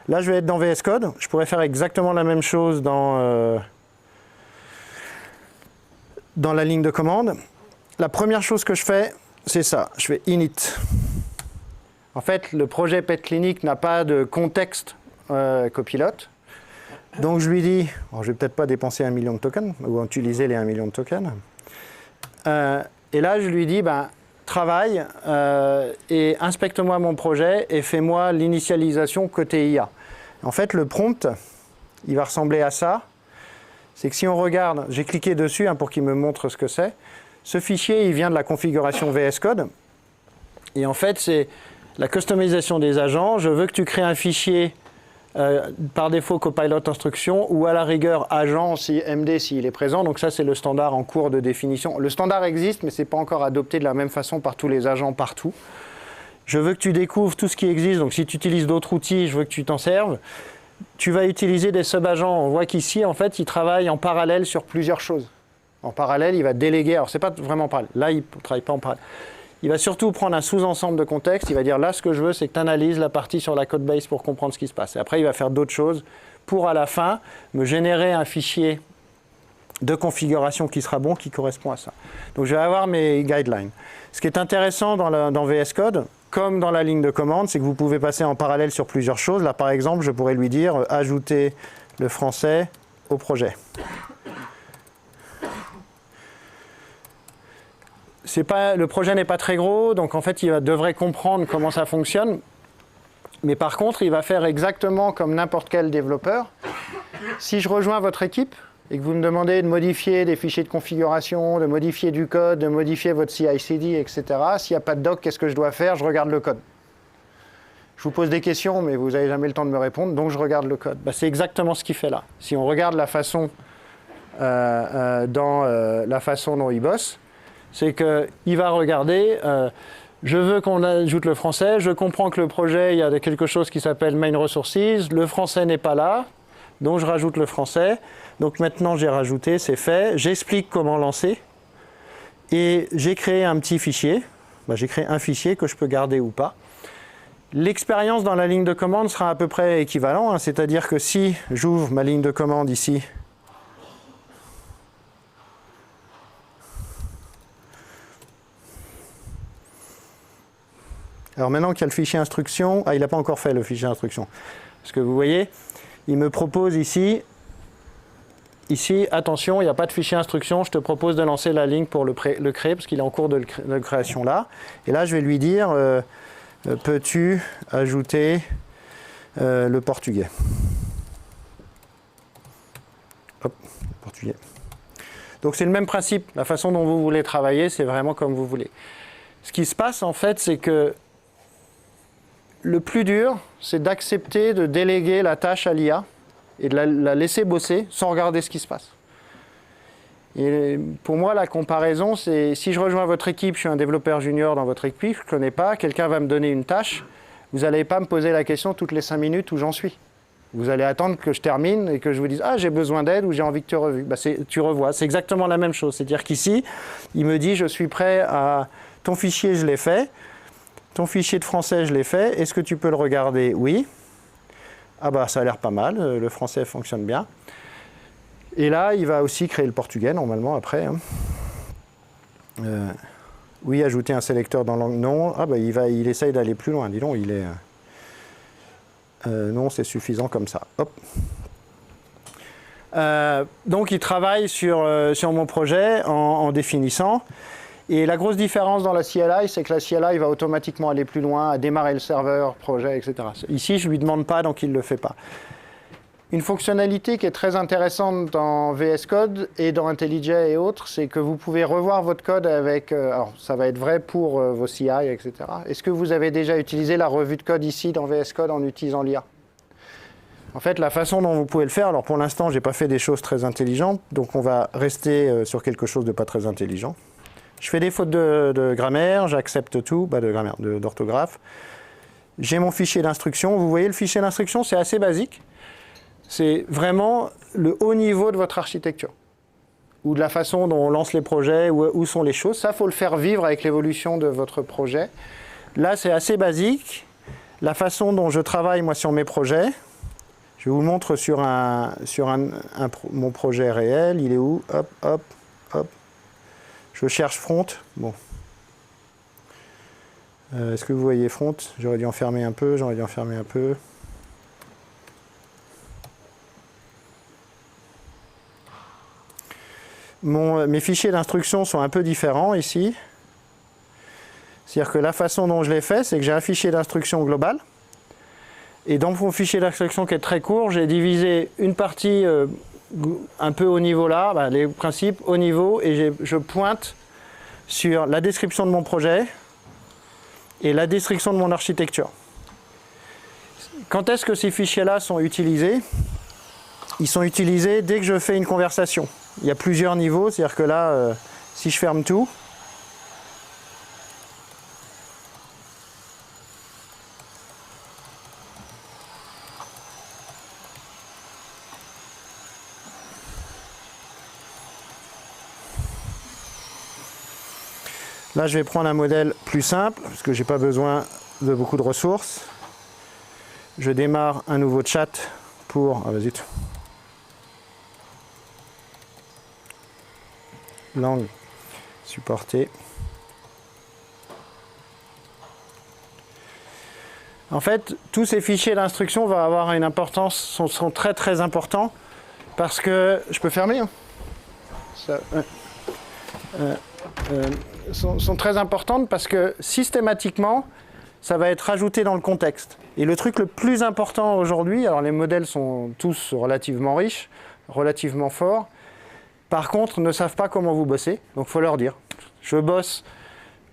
là, je vais être dans VS Code. Je pourrais faire exactement la même chose dans la ligne de commande. La première chose que je fais, c'est ça. Je fais init. En fait, le projet Pet Clinic n'a pas de contexte Copilot. Donc je lui dis, je ne vais peut-être pas dépenser 1 million de tokens, ou utiliser les 1 million de tokens. Et là, je lui dis, travaille et inspecte-moi mon projet et fais-moi l'initialisation côté IA. En fait, le prompt, il va ressembler à ça. C'est que si on regarde, j'ai cliqué dessus pour qu'il me montre ce que c'est. Ce fichier, il vient de la configuration VS Code. Et en fait, c'est la customisation des agents. Je veux que tu crées un fichier par défaut Copilot instruction ou à la rigueur agent MD s'il est présent. Donc ça, c'est le standard en cours de définition. Le standard existe, mais ce n'est pas encore adopté de la même façon par tous les agents partout. Je veux que tu découvres tout ce qui existe. Donc si tu utilises d'autres outils, je veux que tu t'en serves. Tu vas utiliser des sub-agents. On voit qu'ici, en fait, ils travaillent en parallèle sur plusieurs choses. En parallèle, il va déléguer, alors c'est pas vraiment parallèle, là il ne travaille pas en parallèle. Il va surtout prendre un sous-ensemble de contexte, il va dire là ce que je veux c'est que tu analyses la partie sur la codebase pour comprendre ce qui se passe. Et après il va faire d'autres choses pour à la fin me générer un fichier de configuration qui sera bon, qui correspond à ça. Donc je vais avoir mes guidelines. Ce qui est intéressant dans VS Code, comme dans la ligne de commande, c'est que vous pouvez passer en parallèle sur plusieurs choses. Là par exemple, je pourrais lui dire ajouter le français au projet. Le projet n'est pas très gros, donc en fait, il devrait comprendre comment ça fonctionne. Mais par contre, il va faire exactement comme n'importe quel développeur. Si je rejoins votre équipe et que vous me demandez de modifier des fichiers de configuration, de modifier du code, de modifier votre CI/CD, etc., s'il n'y a pas de doc, qu'est-ce que je dois faire? Je regarde le code. Je vous pose des questions, mais vous n'avez jamais le temps de me répondre, donc je regarde le code. C'est exactement ce qu'il fait là. Si on regarde la façon la façon dont il bosse, c'est qu'il va regarder, je veux qu'on ajoute le français, je comprends que le projet, il y a quelque chose qui s'appelle main resources, le français n'est pas là, donc je rajoute le français. Donc maintenant j'ai rajouté, c'est fait, j'explique comment lancer, et j'ai créé un petit fichier, j'ai créé un fichier que je peux garder ou pas. L'expérience dans la ligne de commande sera à peu près équivalent, c'est-à-dire que si j'ouvre ma ligne de commande ici, alors maintenant qu'il y a le fichier instruction, il n'a pas encore fait le fichier instruction. Parce que vous voyez, il me propose ici, attention, il n'y a pas de fichier instruction, je te propose de lancer la ligne pour le créer, parce qu'il est en cours de création là. Et là, je vais lui dire, peux-tu ajouter le portugais? Hop, portugais. Donc c'est le même principe, la façon dont vous voulez travailler, c'est vraiment comme vous voulez. Ce qui se passe en fait, c'est que le plus dur, c'est d'accepter de déléguer la tâche à l'IA et de la laisser bosser sans regarder ce qui se passe. Et pour moi, la comparaison, c'est si je rejoins votre équipe, je suis un développeur junior dans votre équipe, je ne connais pas, quelqu'un va me donner une tâche, vous n'allez pas me poser la question toutes les 5 minutes où j'en suis. Vous allez attendre que je termine et que je vous dise « Ah, j'ai besoin d'aide » ou « J'ai envie que tu revues ». Tu revois. C'est exactement la même chose. C'est-à-dire qu'ici, il me dit « Je suis prêt à… Ton fichier, je l'ai fait. Ton fichier de français, je l'ai fait. Est-ce que tu peux le regarder ?» Oui. Ah bah, ça a l'air pas mal. Le français fonctionne bien. Et là, il va aussi créer le portugais, normalement, après. Hein. Oui, ajouter un sélecteur dans langue. Non. Ah bah, il essaye d'aller plus loin. Dis donc, il est… non, c'est suffisant comme ça. Hop. Donc, il travaille sur mon projet en définissant. Et la grosse différence dans la CLI, c'est que la CLI va automatiquement aller plus loin, à démarrer le serveur, projet, etc. Ici, je ne lui demande pas, donc il ne le fait pas. Une fonctionnalité qui est très intéressante dans VS Code et dans IntelliJ et autres, c'est que vous pouvez revoir votre code avec… alors, ça va être vrai pour vos CI, etc. Est-ce que vous avez déjà utilisé la revue de code ici dans VS Code en utilisant l'IA? En fait, la façon dont vous pouvez le faire, alors pour l'instant, je n'ai pas fait des choses très intelligentes, donc on va rester sur quelque chose de pas très intelligent. Je fais des fautes de grammaire, j'accepte tout, de grammaire, d'orthographe. J'ai mon fichier d'instruction. Vous voyez, le fichier d'instruction, c'est assez basique. C'est vraiment le haut niveau de votre architecture. Ou de la façon dont on lance les projets, où sont les choses. Ça, il faut le faire vivre avec l'évolution de votre projet. Là, c'est assez basique. La façon dont je travaille, moi, sur mes projets, je vous le montre sur mon projet réel. Il est où? Hop, hop, hop. Je cherche front. Bon. Est-ce que vous voyez front? J'aurais dû en fermer un peu, Mes fichiers d'instruction sont un peu différents ici. C'est-à-dire que la façon dont je l'ai fait, c'est que j'ai un fichier d'instruction global. Et dans mon fichier d'instruction qui est très court, j'ai divisé une partie un peu au niveau là, les principes au niveau, et je pointe sur la description de mon projet et la description de mon architecture. Quand est-ce que ces fichiers-là sont utilisés? Ils sont utilisés dès que je fais une conversation. Il y a plusieurs niveaux, c'est-à-dire que là, si je ferme tout, là, je vais prendre un modèle plus simple, parce que je n'ai pas besoin de beaucoup de ressources. Je démarre un nouveau chat pour… Ah, vas-y. Langue supportée. En fait, tous ces fichiers d'instruction vont avoir une importance, sont très très importants, parce que… Je peux fermer hein ça, sont très importantes parce que systématiquement, ça va être rajouté dans le contexte. Et le truc le plus important aujourd'hui, alors les modèles sont tous relativement riches, relativement forts, par contre, ne savent pas comment vous bossez, donc il faut leur dire. Je bosse,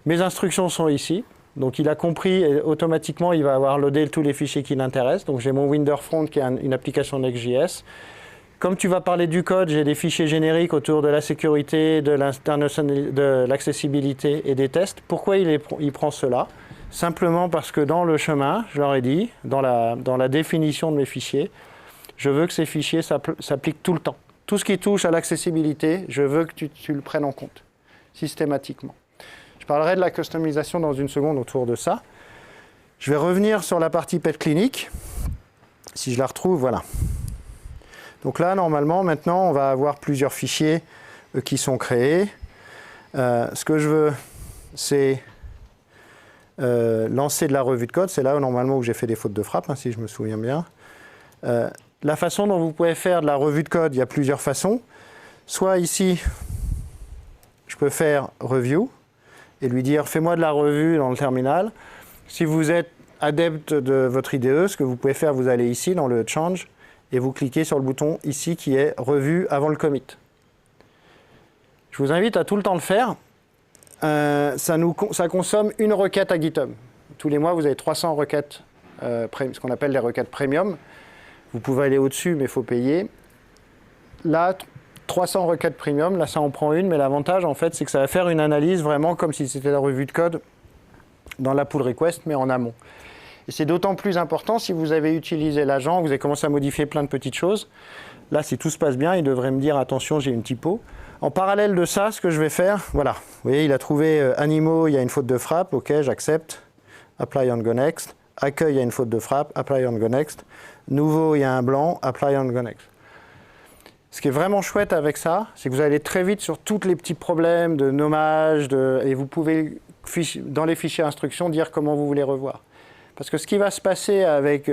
mes instructions sont ici, donc il a compris et automatiquement il va avoir loadé tous les fichiers qui l'intéressent. Donc j'ai mon Winterfront qui est une application Next.js. Comme tu vas parler du code, j'ai des fichiers génériques autour de la sécurité, de l'accessibilité et des tests. Pourquoi il prend cela? Simplement parce que dans le chemin, je leur ai dit, dans la définition de mes fichiers, je veux que ces fichiers s'appliquent tout le temps. Tout ce qui touche à l'accessibilité, je veux que tu le prennes en compte, systématiquement. Je parlerai de la customisation dans une seconde autour de ça. Je vais revenir sur la partie pet clinique. Si je la retrouve, voilà. Donc là, normalement, maintenant, on va avoir plusieurs fichiers qui sont créés. Ce que je veux, c'est lancer de la revue de code. C'est là, normalement, où j'ai fait des fautes de frappe, hein, si je me souviens bien. La façon dont vous pouvez faire de la revue de code, il y a plusieurs façons. Soit ici, je peux faire review et lui dire « fais-moi de la revue dans le terminal ». Si vous êtes adepte de votre IDE, ce que vous pouvez faire, vous allez ici dans le change et vous cliquez sur le bouton ici qui est revue avant le commit. Je vous invite à tout le temps le faire. Ça consomme une requête à GitHub. Tous les mois, vous avez 300 requêtes, ce qu'on appelle les requêtes premium. Vous pouvez aller au-dessus, mais il faut payer. Là, 300 requêtes premium, là ça en prend une, mais l'avantage en fait, c'est que ça va faire une analyse vraiment comme si c'était la revue de code dans la pull request, mais en amont. Et c'est d'autant plus important si vous avez utilisé l'agent, vous avez commencé à modifier plein de petites choses. Là, si tout se passe bien, il devrait me dire, attention, j'ai une typo. En parallèle de ça, ce que je vais faire, voilà. Vous voyez, il a trouvé animaux, il y a une faute de frappe, ok, j'accepte. Apply and go next. Accueil, il y a une faute de frappe, apply and go next. Nouveau, il y a un blanc, apply and go next. Ce qui est vraiment chouette avec ça, c'est que vous allez très vite sur tous les petits problèmes de nommage, et vous pouvez, dans les fichiers instructions, dire comment vous voulez revoir. Parce que ce qui va se passer avec,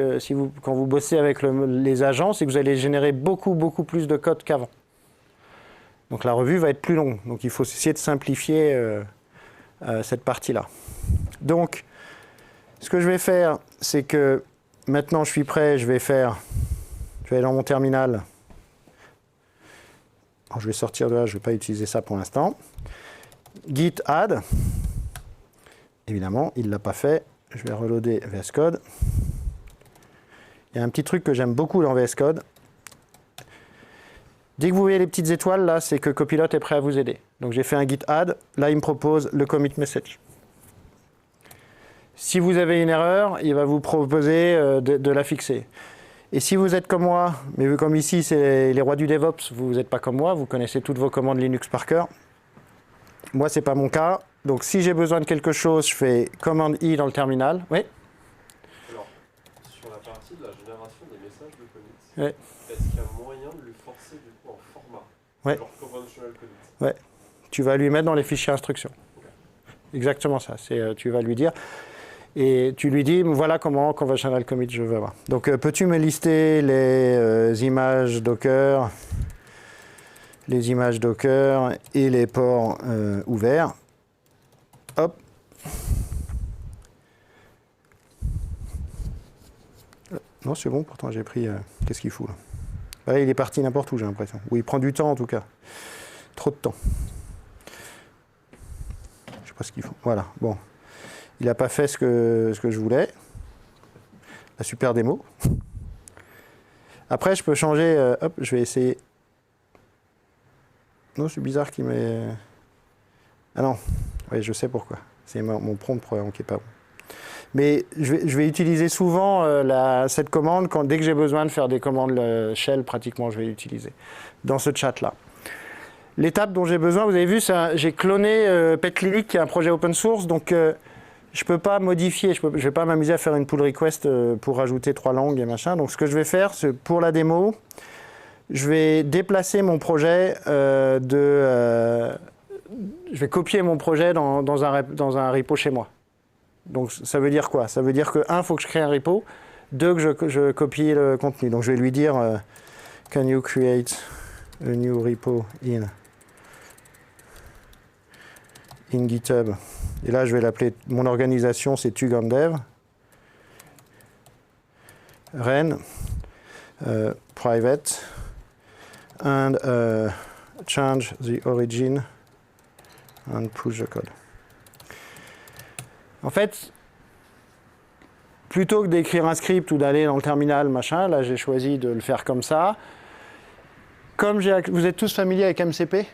quand vous bossez avec les agents, c'est que vous allez générer beaucoup plus de code qu'avant. Donc la revue va être plus longue. Donc il faut essayer de simplifier cette partie-là. Donc, ce que je vais faire, c'est que maintenant je suis prêt, je vais aller dans mon terminal. Alors, je vais sortir de là, je ne vais pas utiliser ça pour l'instant. Git add. Évidemment, il ne l'a pas fait. Je vais reloader VS Code. Il y a un petit truc que j'aime beaucoup dans VS Code. Dès que vous voyez les petites étoiles, là, c'est que Copilot est prêt à vous aider. Donc j'ai fait un git add. Là, il me propose le commit message. Si vous avez une erreur, il va vous proposer de la fixer. Et si vous êtes comme moi, mais comme ici, c'est les rois du DevOps, vous n'êtes pas comme moi, vous connaissez toutes vos commandes Linux par cœur. Moi, ce n'est pas mon cas. Donc, si j'ai besoin de quelque chose, je fais Command I dans le terminal. Oui. Alors, sur la partie de la génération des messages de commit, Oui. est-ce qu'il y a moyen de lui forcer du coup en format, Ouais. genre conventional commit? Ouais. Tu vas lui mettre dans les fichiers instructions. Okay. Exactement ça. Tu vas lui dire. Et tu lui dis, voilà comment conventional commit je veux avoir. Donc, peux-tu me lister les images Docker et les ports ouverts? Hop. Non, c'est bon, pourtant j'ai pris... Qu'est-ce qu'il fout là? Bah, il est parti n'importe où, j'ai l'impression. Ou il prend du temps en tout cas. Trop de temps. Je sais pas ce qu'il faut. Voilà, bon. Il n'a pas fait ce que je voulais. La super démo. Après, je peux changer... hop, je vais essayer... Non, c'est bizarre qu'il m'ait... Ah non, oui, je sais pourquoi. C'est mon prompt probablement qui n'est pas bon. Mais je vais utiliser souvent cette commande dès que j'ai besoin de faire des commandes shell, pratiquement, je vais l'utiliser dans ce chat-là. L'étape dont j'ai besoin, vous avez vu, j'ai cloné Petlilic, qui est un projet open source, donc... je ne peux pas modifier, je ne vais pas m'amuser à faire une pull request pour rajouter 3 langues et machin. Donc ce que je vais faire, c'est pour la démo, je vais déplacer mon projet je vais copier mon projet dans un repo chez moi. Donc ça veut dire quoi? Ça veut dire que, 1, il faut que je crée un repo, 2, que je copie le contenu. Donc je vais lui dire, can you create a new repo in GitHub. Et là, je vais l'appeler, mon organisation, c'est tugamdev. Ren, private, and change the origin and push the code. En fait, plutôt que d'écrire un script ou d'aller dans le terminal, machin, là, j'ai choisi de le faire comme ça. Comme vous êtes tous familiers avec MCP?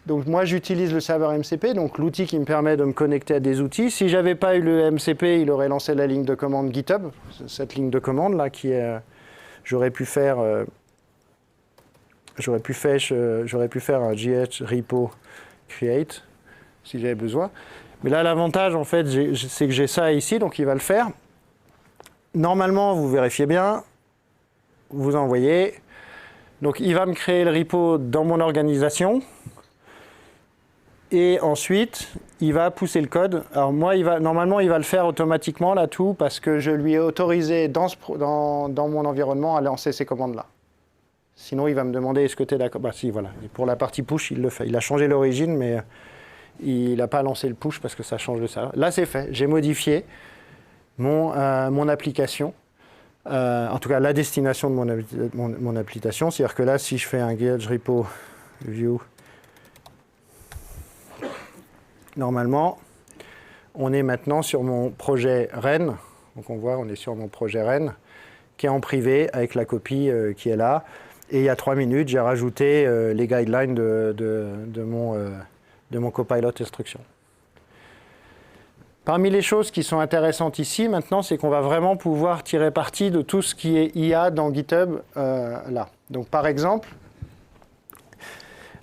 Donc moi, j'utilise le serveur MCP, donc l'outil qui me permet de me connecter à des outils. Si je n'avais pas eu le MCP, il aurait lancé la ligne de commande GitHub, cette ligne de commande là qui est, j'aurais pu faire un gh repo create si j'avais besoin. Mais là, l'avantage en fait, c'est que j'ai ça ici, donc il va le faire. Normalement, vous vérifiez bien, vous envoyez. Donc il va me créer le repo dans mon organisation. Et ensuite, il va pousser le code. Alors moi, normalement, il va le faire automatiquement, là, tout, parce que je lui ai autorisé dans mon environnement à lancer ces commandes-là. Sinon, il va me demander, est-ce que tu es d'accord? Bah si, voilà. Et pour la partie push, il le fait. Il a changé l'origine, mais il n'a pas lancé le push parce que ça change le serveur. Là, c'est fait. J'ai modifié mon application. En tout cas, la destination de mon application. C'est-à-dire que là, si je fais un gh repo view, normalement, on est maintenant sur mon projet Ren. Donc on voit, on est sur mon projet Ren, qui est en privé avec la copie qui est là. Et il y a 3 minutes, j'ai rajouté les guidelines de mon Copilot instruction. Parmi les choses qui sont intéressantes ici, maintenant, c'est qu'on va vraiment pouvoir tirer parti de tout ce qui est IA dans GitHub, là. Donc, par exemple,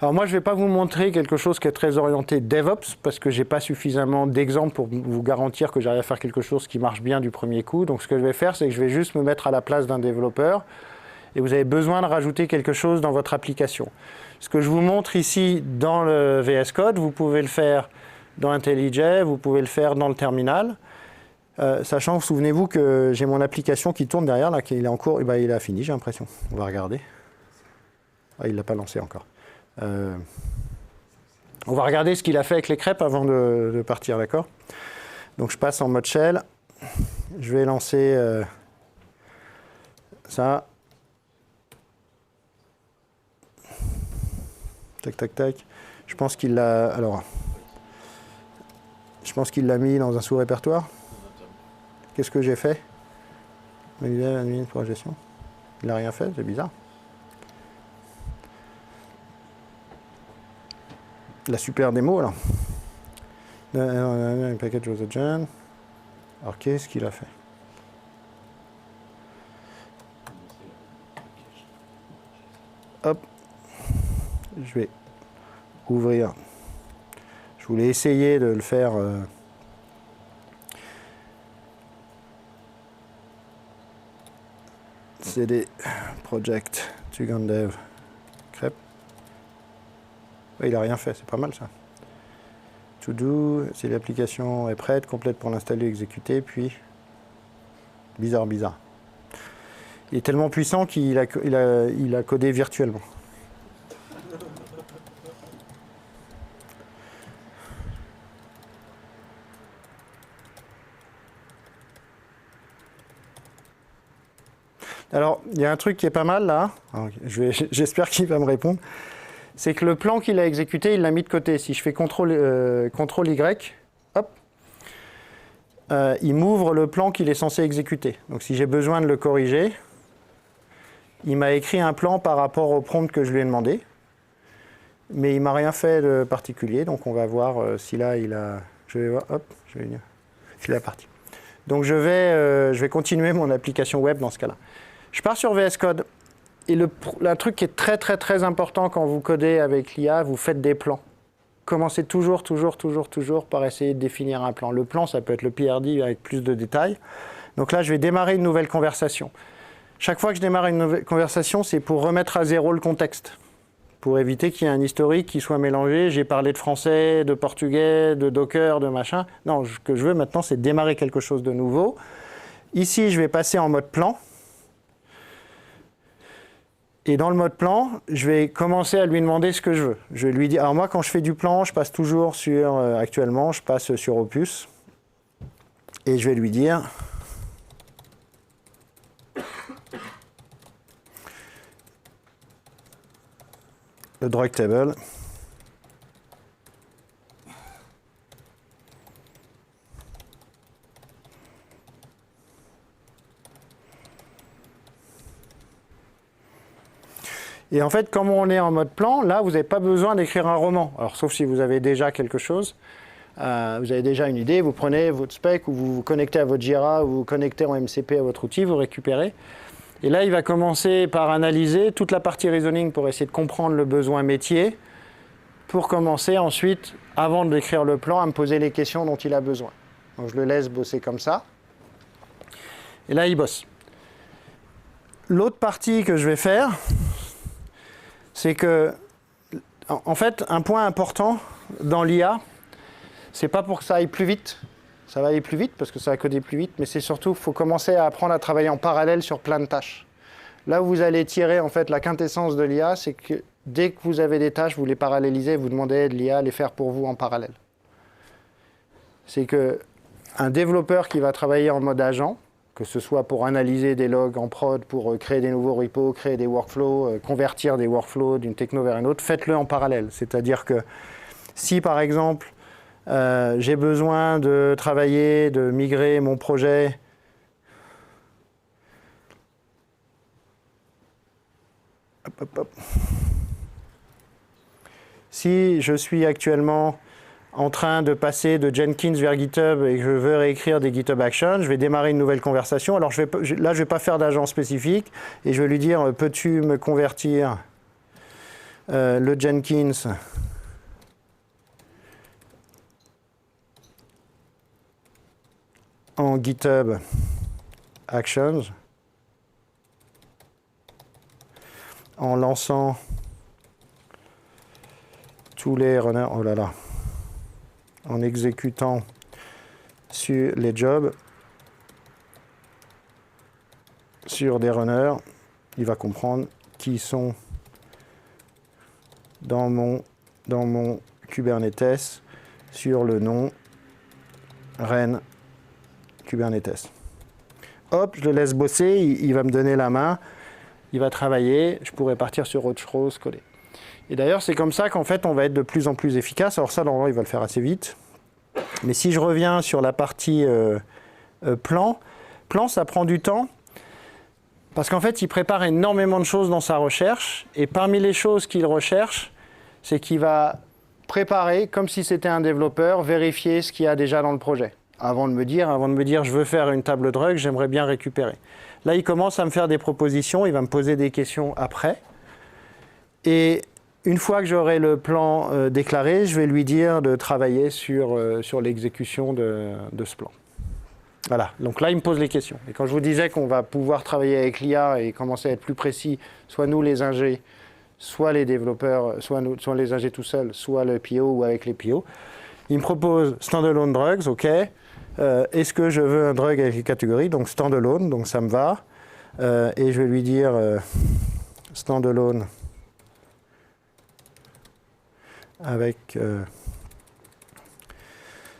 alors moi, je ne vais pas vous montrer quelque chose qui est très orienté DevOps, parce que je n'ai pas suffisamment d'exemples pour vous garantir que j'arrive à faire quelque chose qui marche bien du premier coup. Donc, ce que je vais faire, c'est que je vais juste me mettre à la place d'un développeur, et vous avez besoin de rajouter quelque chose dans votre application. Ce que je vous montre ici dans le VS Code, vous pouvez le faire dans IntelliJ, vous pouvez le faire dans le terminal. Sachant, souvenez-vous que j'ai mon application qui tourne derrière, là, qu'il est en cours, et ben, il a fini, j'ai l'impression. On va regarder. Ah, il ne l'a pas lancé encore. On va regarder ce qu'il a fait avec les crêpes avant de partir, d'accord? Donc je passe en mode shell. Je vais lancer ça. Tac, tac, tac. Je pense qu'il l'a. Alors, je pense qu'il l'a mis dans un sous-répertoire. Qu'est-ce que j'ai fait? Admin pour la gestion. Il n'a rien fait, c'est bizarre. La super démo, là. Package was agent. Alors, qu'est-ce qu'il a fait? Hop. Je vais ouvrir. Je voulais essayer de le faire. CD project tugandev crêpe. Ouais, il n'a rien fait, c'est pas mal ça. To do, si l'application est prête, complète pour l'installer, exécuter, puis bizarre. Il est tellement puissant qu'il a codé virtuellement. Alors, il y a un truc qui est pas mal là, j'espère qu'il va me répondre, c'est que le plan qu'il a exécuté, il l'a mis de côté. Si je fais CTRL Y, hop, il m'ouvre le plan qu'il est censé exécuter. Donc si j'ai besoin de le corriger, il m'a écrit un plan par rapport au prompt que je lui ai demandé, mais il ne m'a rien fait de particulier, donc on va voir si là il a... Je vais voir, hop, il est parti. Donc je vais continuer mon application web dans ce cas-là. Je pars sur VS Code. Et le truc qui est très très très important quand vous codez avec l'IA, vous faites des plans. Commencez toujours par essayer de définir un plan. Le plan, ça peut être le PRD avec plus de détails. Donc là, je vais démarrer une nouvelle conversation. Chaque fois que je démarre une nouvelle conversation, c'est pour remettre à zéro le contexte. Pour éviter qu'il y ait un historique qui soit mélangé. J'ai parlé de français, de portugais, de Docker, de machin. Non, ce que je veux maintenant, c'est démarrer quelque chose de nouveau. Ici, je vais passer en mode plan. Et dans le mode plan, je vais commencer à lui demander ce que je veux. Je vais lui dire, alors moi, quand je fais du plan, je passe toujours sur, actuellement, je passe sur Opus. Et je vais lui dire, le drug table. Et en fait, comme on est en mode plan, là, vous n'avez pas besoin d'écrire un roman. Alors, sauf si vous avez déjà quelque chose, vous avez déjà une idée, vous prenez votre spec ou vous vous connectez à votre Jira ou vous vous connectez en MCP à votre outil, vous récupérez. Et là, il va commencer par analyser toute la partie reasoning pour essayer de comprendre le besoin métier, pour commencer ensuite, avant d'écrire le plan, à me poser les questions dont il a besoin. Donc, je le laisse bosser comme ça. Et là, il bosse. L'autre partie que je vais faire, c'est que, en fait, un point important dans l'IA, c'est pas pour que ça aille plus vite. Ça va aller plus vite parce que ça va coder plus vite, mais c'est surtout qu'il faut commencer à apprendre à travailler en parallèle sur plein de tâches. Là où vous allez tirer en fait la quintessence de l'IA, c'est que dès que vous avez des tâches, vous les parallélisez, vous demandez de l'IA à les faire pour vous en parallèle. C'est qu'un développeur qui va travailler en mode agent, que ce soit pour analyser des logs en prod, pour créer des nouveaux repos, créer des workflows, convertir des workflows d'une techno vers une autre, faites-le en parallèle. C'est-à-dire que si, par exemple, j'ai besoin de travailler, de migrer mon projet si je suis actuellement en train de passer de Jenkins vers GitHub et que je veux réécrire des GitHub Actions, je vais démarrer une nouvelle conversation. Alors là, je ne vais pas faire d'agent spécifique et je vais lui dire, peux-tu me convertir le Jenkins en GitHub Actions en lançant tous les runners, oh là là, en exécutant sur les jobs sur des runners, il va comprendre qui sont dans mon Kubernetes sur le nom Ren Kubernetes. Hop, je le laisse bosser, il va me donner la main, il va travailler, je pourrais partir sur autre chose, coller. Et d'ailleurs, c'est comme ça qu'en fait, on va être de plus en plus efficace. Alors ça, normalement, il va le faire assez vite. Mais si je reviens sur la partie plan, ça prend du temps. Parce qu'en fait, il prépare énormément de choses dans sa recherche. Et parmi les choses qu'il recherche, c'est qu'il va préparer, comme si c'était un développeur, vérifier ce qu'il y a déjà dans le projet. Avant de me dire, je veux faire une table de rug, j'aimerais bien récupérer. Là, il commence à me faire des propositions, il va me poser des questions après. Et une fois que j'aurai le plan déclaré, je vais lui dire de travailler sur l'exécution de ce plan. Voilà, donc là, il me pose les questions. Et quand je vous disais qu'on va pouvoir travailler avec l'IA et commencer à être plus précis, soit nous les ingés, soit les développeurs, soit les ingés tout seuls, soit le PO ou avec les PO, il me propose standalone drugs, ok. Est-ce que je veux un drug avec les catégories? Donc standalone, donc ça me va. Et je vais lui dire standalone avec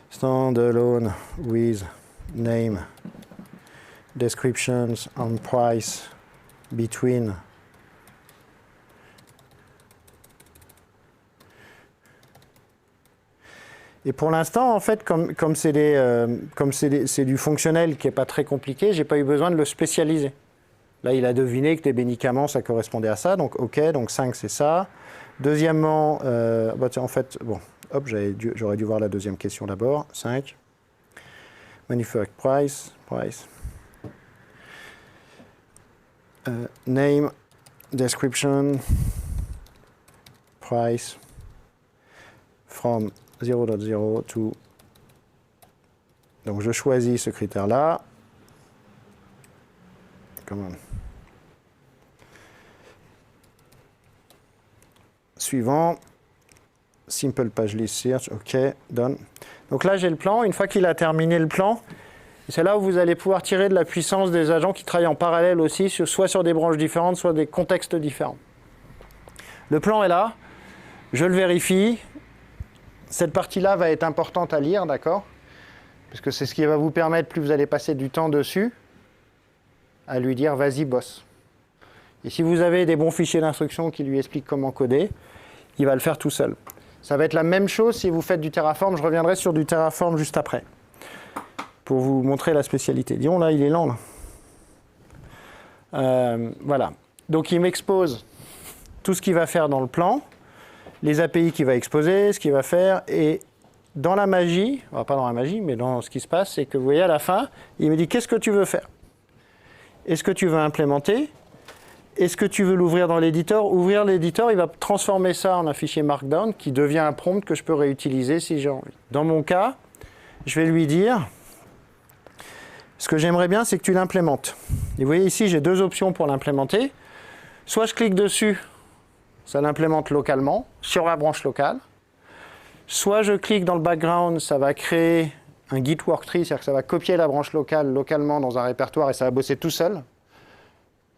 standalone with name, descriptions and price between et pour l'instant, en fait, comme c'est du fonctionnel qui n'est pas très compliqué, je n'ai pas eu besoin de le spécialiser. Là, il a deviné que les médicaments, ça correspondait à ça. Donc, OK, donc 5, c'est ça. Deuxièmement, en fait, bon, hop, j'aurais dû voir la deuxième question d'abord. 5. Manufacturing price. Name, description, price, from 0.0 to... Donc je choisis ce critère-là. Suivant. Simple page list search. OK, done. Donc là, j'ai le plan. Une fois qu'il a terminé le plan, c'est là où vous allez pouvoir tirer de la puissance des agents qui travaillent en parallèle aussi, soit sur des branches différentes, soit des contextes différents. Le plan est là. Je le vérifie. Cette partie-là va être importante à lire, d'accord? Parce que c'est ce qui va vous permettre, plus vous allez passer du temps dessus, à lui dire, vas-y, bosse. Et si vous avez des bons fichiers d'instruction qui lui expliquent comment coder, il va le faire tout seul. Ça va être la même chose si vous faites du Terraform. Je reviendrai sur du Terraform juste après, pour vous montrer la spécialité. Disons, là, il est lent, là. Voilà. Donc, il m'expose tout ce qu'il va faire dans le plan, les API qu'il va exposer, ce qu'il va faire, et dans la magie, enfin, pas dans la magie, mais dans ce qui se passe, c'est que vous voyez à la fin, il me dit qu'est-ce que tu veux faire? Est-ce que tu veux implémenter? Est-ce que tu veux l'ouvrir dans l'éditeur? Ouvrir l'éditeur, il va transformer ça en un fichier Markdown qui devient un prompt que je peux réutiliser si j'ai envie. Dans mon cas, je vais lui dire, ce que j'aimerais bien, c'est que tu l'implémentes. Et vous voyez ici, j'ai deux options pour l'implémenter. Soit je clique dessus, ça l'implémente localement, sur la branche locale. Soit je clique dans le background, ça va créer un Git worktree, c'est-à-dire que ça va copier la branche locale localement dans un répertoire et ça va bosser tout seul.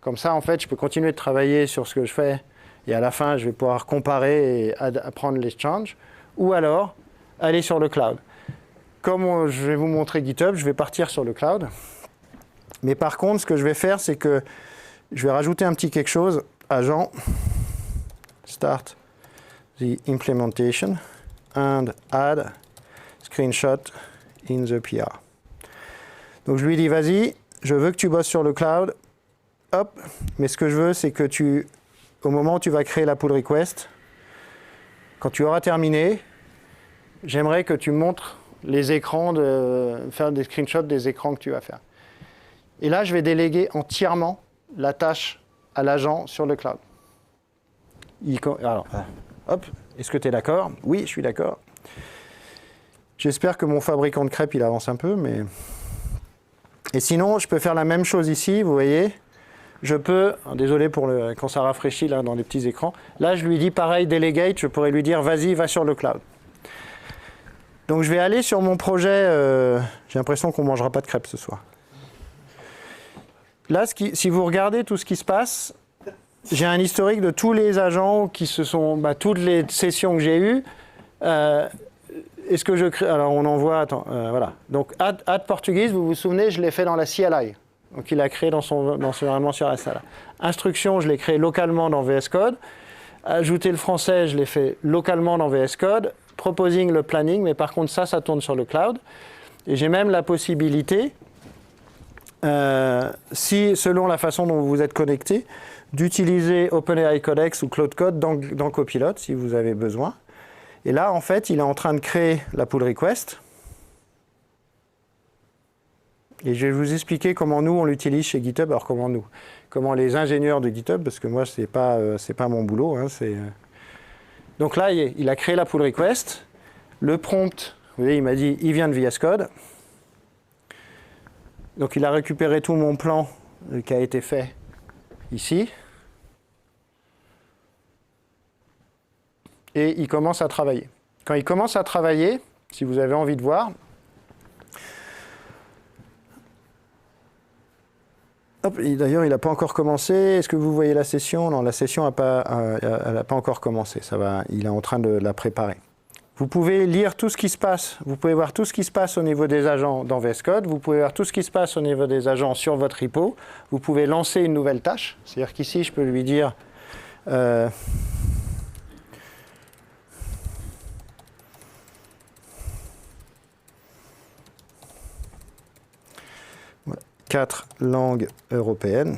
Comme ça, en fait, je peux continuer de travailler sur ce que je fais et à la fin, je vais pouvoir comparer et apprendre les changes. Ou alors, aller sur le cloud. Comme je vais vous montrer GitHub, je vais partir sur le cloud. Mais par contre, ce que je vais faire, c'est que je vais rajouter un petit quelque chose, agent, start the implementation and add screenshot in the PR. Donc je lui dis, vas-y, je veux que tu bosses sur le cloud. Hop, mais ce que je veux, c'est que au moment où tu vas créer la pull request, quand tu auras terminé, j'aimerais que tu montres les écrans, faire des screenshots des écrans que tu vas faire. Et là, je vais déléguer entièrement la tâche à l'agent sur le cloud. Alors, hop, est-ce que tu es d'accord? Oui, je suis d'accord. J'espère que mon fabricant de crêpes, il avance un peu, mais... Et sinon, je peux faire la même chose ici, vous voyez. Je peux, désolé pour quand ça rafraîchit là dans les petits écrans, là je lui dis pareil, delegate, je pourrais lui dire vas-y, va sur le cloud. Donc je vais aller sur mon projet, j'ai l'impression qu'on ne mangera pas de crêpes ce soir. Là, si vous regardez tout ce qui se passe, j'ai un historique de tous les agents qui se sont, toutes les sessions que j'ai eues. Est-ce que je crée, alors on envoie, attends, voilà. Donc add Portuguese, vous vous souvenez, je l'ai fait dans la CLI. Donc il a créé dans son environnement sur SLA. Instruction, je l'ai créé localement dans VS Code. Ajouter le français, je l'ai fait localement dans VS Code. Proposing le planning, mais par contre ça tourne sur le cloud. Et j'ai même la possibilité, si selon la façon dont vous êtes connecté, d'utiliser OpenAI Codex ou Claude Code dans Copilot si vous avez besoin. Et là, en fait, il est en train de créer la pull request. Et je vais vous expliquer comment nous, on l'utilise chez GitHub. Alors, comment les ingénieurs de GitHub, parce que moi, c'est pas mon boulot. Hein, Donc là, il a créé la pull request. Le prompt, vous voyez, il m'a dit, il vient de VS Code. Donc, il a récupéré tout mon plan qui a été fait ici. Et il commence à travailler. Quand il commence à travailler, si vous avez envie de voir, hop, d'ailleurs, il n'a pas encore commencé. Est-ce que vous voyez la session? Non, la session n'a pas encore commencé. Ça va, il est en train de la préparer. Vous pouvez lire tout ce qui se passe. Vous pouvez voir tout ce qui se passe au niveau des agents dans VS Code. Vous pouvez voir tout ce qui se passe au niveau des agents sur votre repo. Vous pouvez lancer une nouvelle tâche. C'est-à-dire qu'ici, je peux lui dire... 4 langues européennes.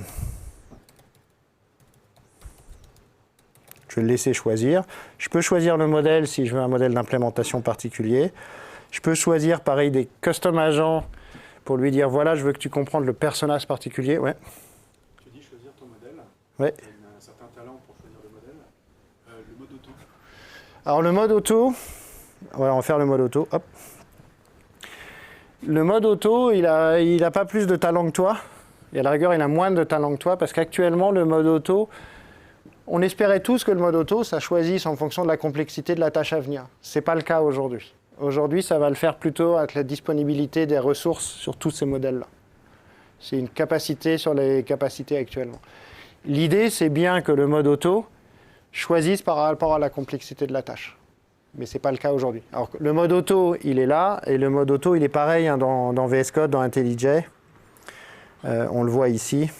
Je vais le laisser choisir. Je peux choisir le modèle si je veux un modèle d'implémentation particulier. Je peux choisir, pareil, des custom agents pour lui dire, voilà, je veux que tu comprennes le personnage particulier. Ouais. Tu dis choisir ton modèle. Ouais. Tu as un certain talent pour choisir le modèle. Le mode auto. Alors, le mode auto, voilà, on va faire le mode auto. Hop. Le mode auto, il a pas plus de talent que toi. Et à la rigueur, il a moins de talent que toi, parce qu'actuellement, le mode auto, on espérait tous que le mode auto, ça choisisse en fonction de la complexité de la tâche à venir. Ce n'est pas le cas aujourd'hui. Aujourd'hui, ça va le faire plutôt avec la disponibilité des ressources sur tous ces modèles-là. C'est une capacité sur les capacités actuellement. L'idée, c'est bien que le mode auto choisisse par rapport à la complexité de la tâche. Mais ce n'est pas le cas aujourd'hui. Alors, le mode auto, il est là, et le mode auto, il est pareil hein, dans VS Code, dans IntelliJ. On le voit ici.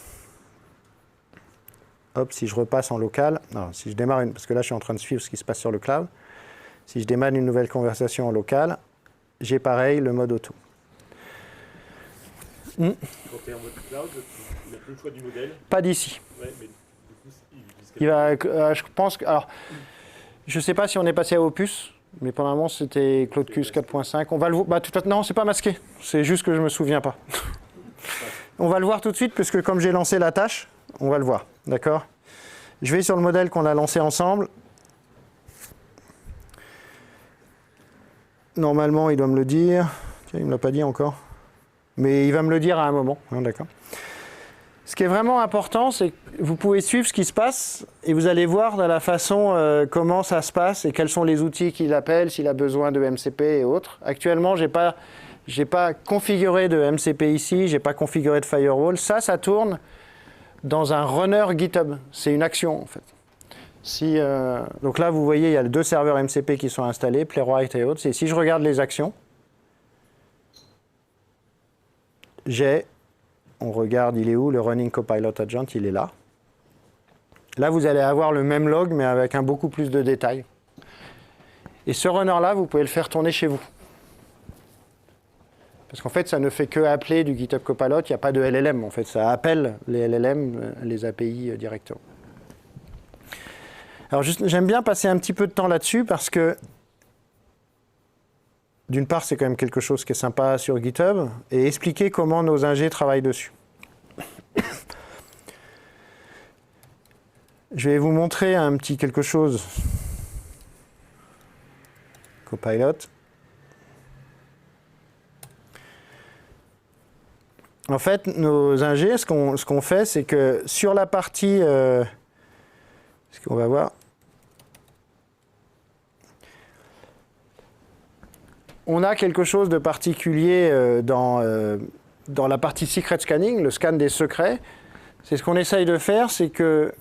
Hop, si je repasse en local, non, si je démarre parce que là, je suis en train de suivre ce qui se passe sur le cloud. Si je démarre une nouvelle conversation en local, j'ai pareil le mode auto. Quand tu es en mode cloud, tu n'as plus le choix du modèle. Pas d'ici. Ouais, mais du coup, il va, je pense que... Alors, je ne sais pas si on est passé à Opus, mais pendant un moment, c'était CloudQues 4.5. On va le voir. Non, c'est pas masqué. C'est juste que je ne me souviens pas. On va le voir tout de suite, puisque comme j'ai lancé la tâche, on va le voir. D'accord? Je vais sur le modèle qu'on a lancé ensemble. Normalement, il doit me le dire. Tiens, il ne me l'a pas dit encore. Mais il va me le dire à un moment. D'accord. Ce qui est vraiment important, c'est que vous pouvez suivre ce qui se passe et vous allez voir de la façon comment ça se passe et quels sont les outils qu'il appelle, s'il a besoin de MCP et autres. Actuellement, je n'ai pas configuré de MCP ici, je n'ai pas configuré de firewall. Ça tourne dans un runner GitHub. C'est une action, en fait. Donc là, vous voyez, il y a 2 serveurs MCP qui sont installés, Playwright et autres. Et si je regarde les actions, on regarde, il est où? Le Running Copilot Agent, il est là. Là, vous allez avoir le même log, mais avec beaucoup plus de détails. Et ce runner-là, vous pouvez le faire tourner chez vous. Parce qu'en fait, ça ne fait que appeler du GitHub Copilot, il n'y a pas de LLM. En fait, ça appelle les LLM, les API directement. Alors, j'aime bien passer un petit peu de temps là-dessus, parce que d'une part, c'est quand même quelque chose qui est sympa sur GitHub, et expliquer comment nos ingés travaillent dessus. Je vais vous montrer un petit quelque chose. Copilot. En fait, nos ingés, ce qu'on fait, c'est que sur la partie... ce qu'on va voir... On a quelque chose de particulier dans la partie secret scanning, le scan des secrets. C'est ce qu'on essaye de faire, c'est que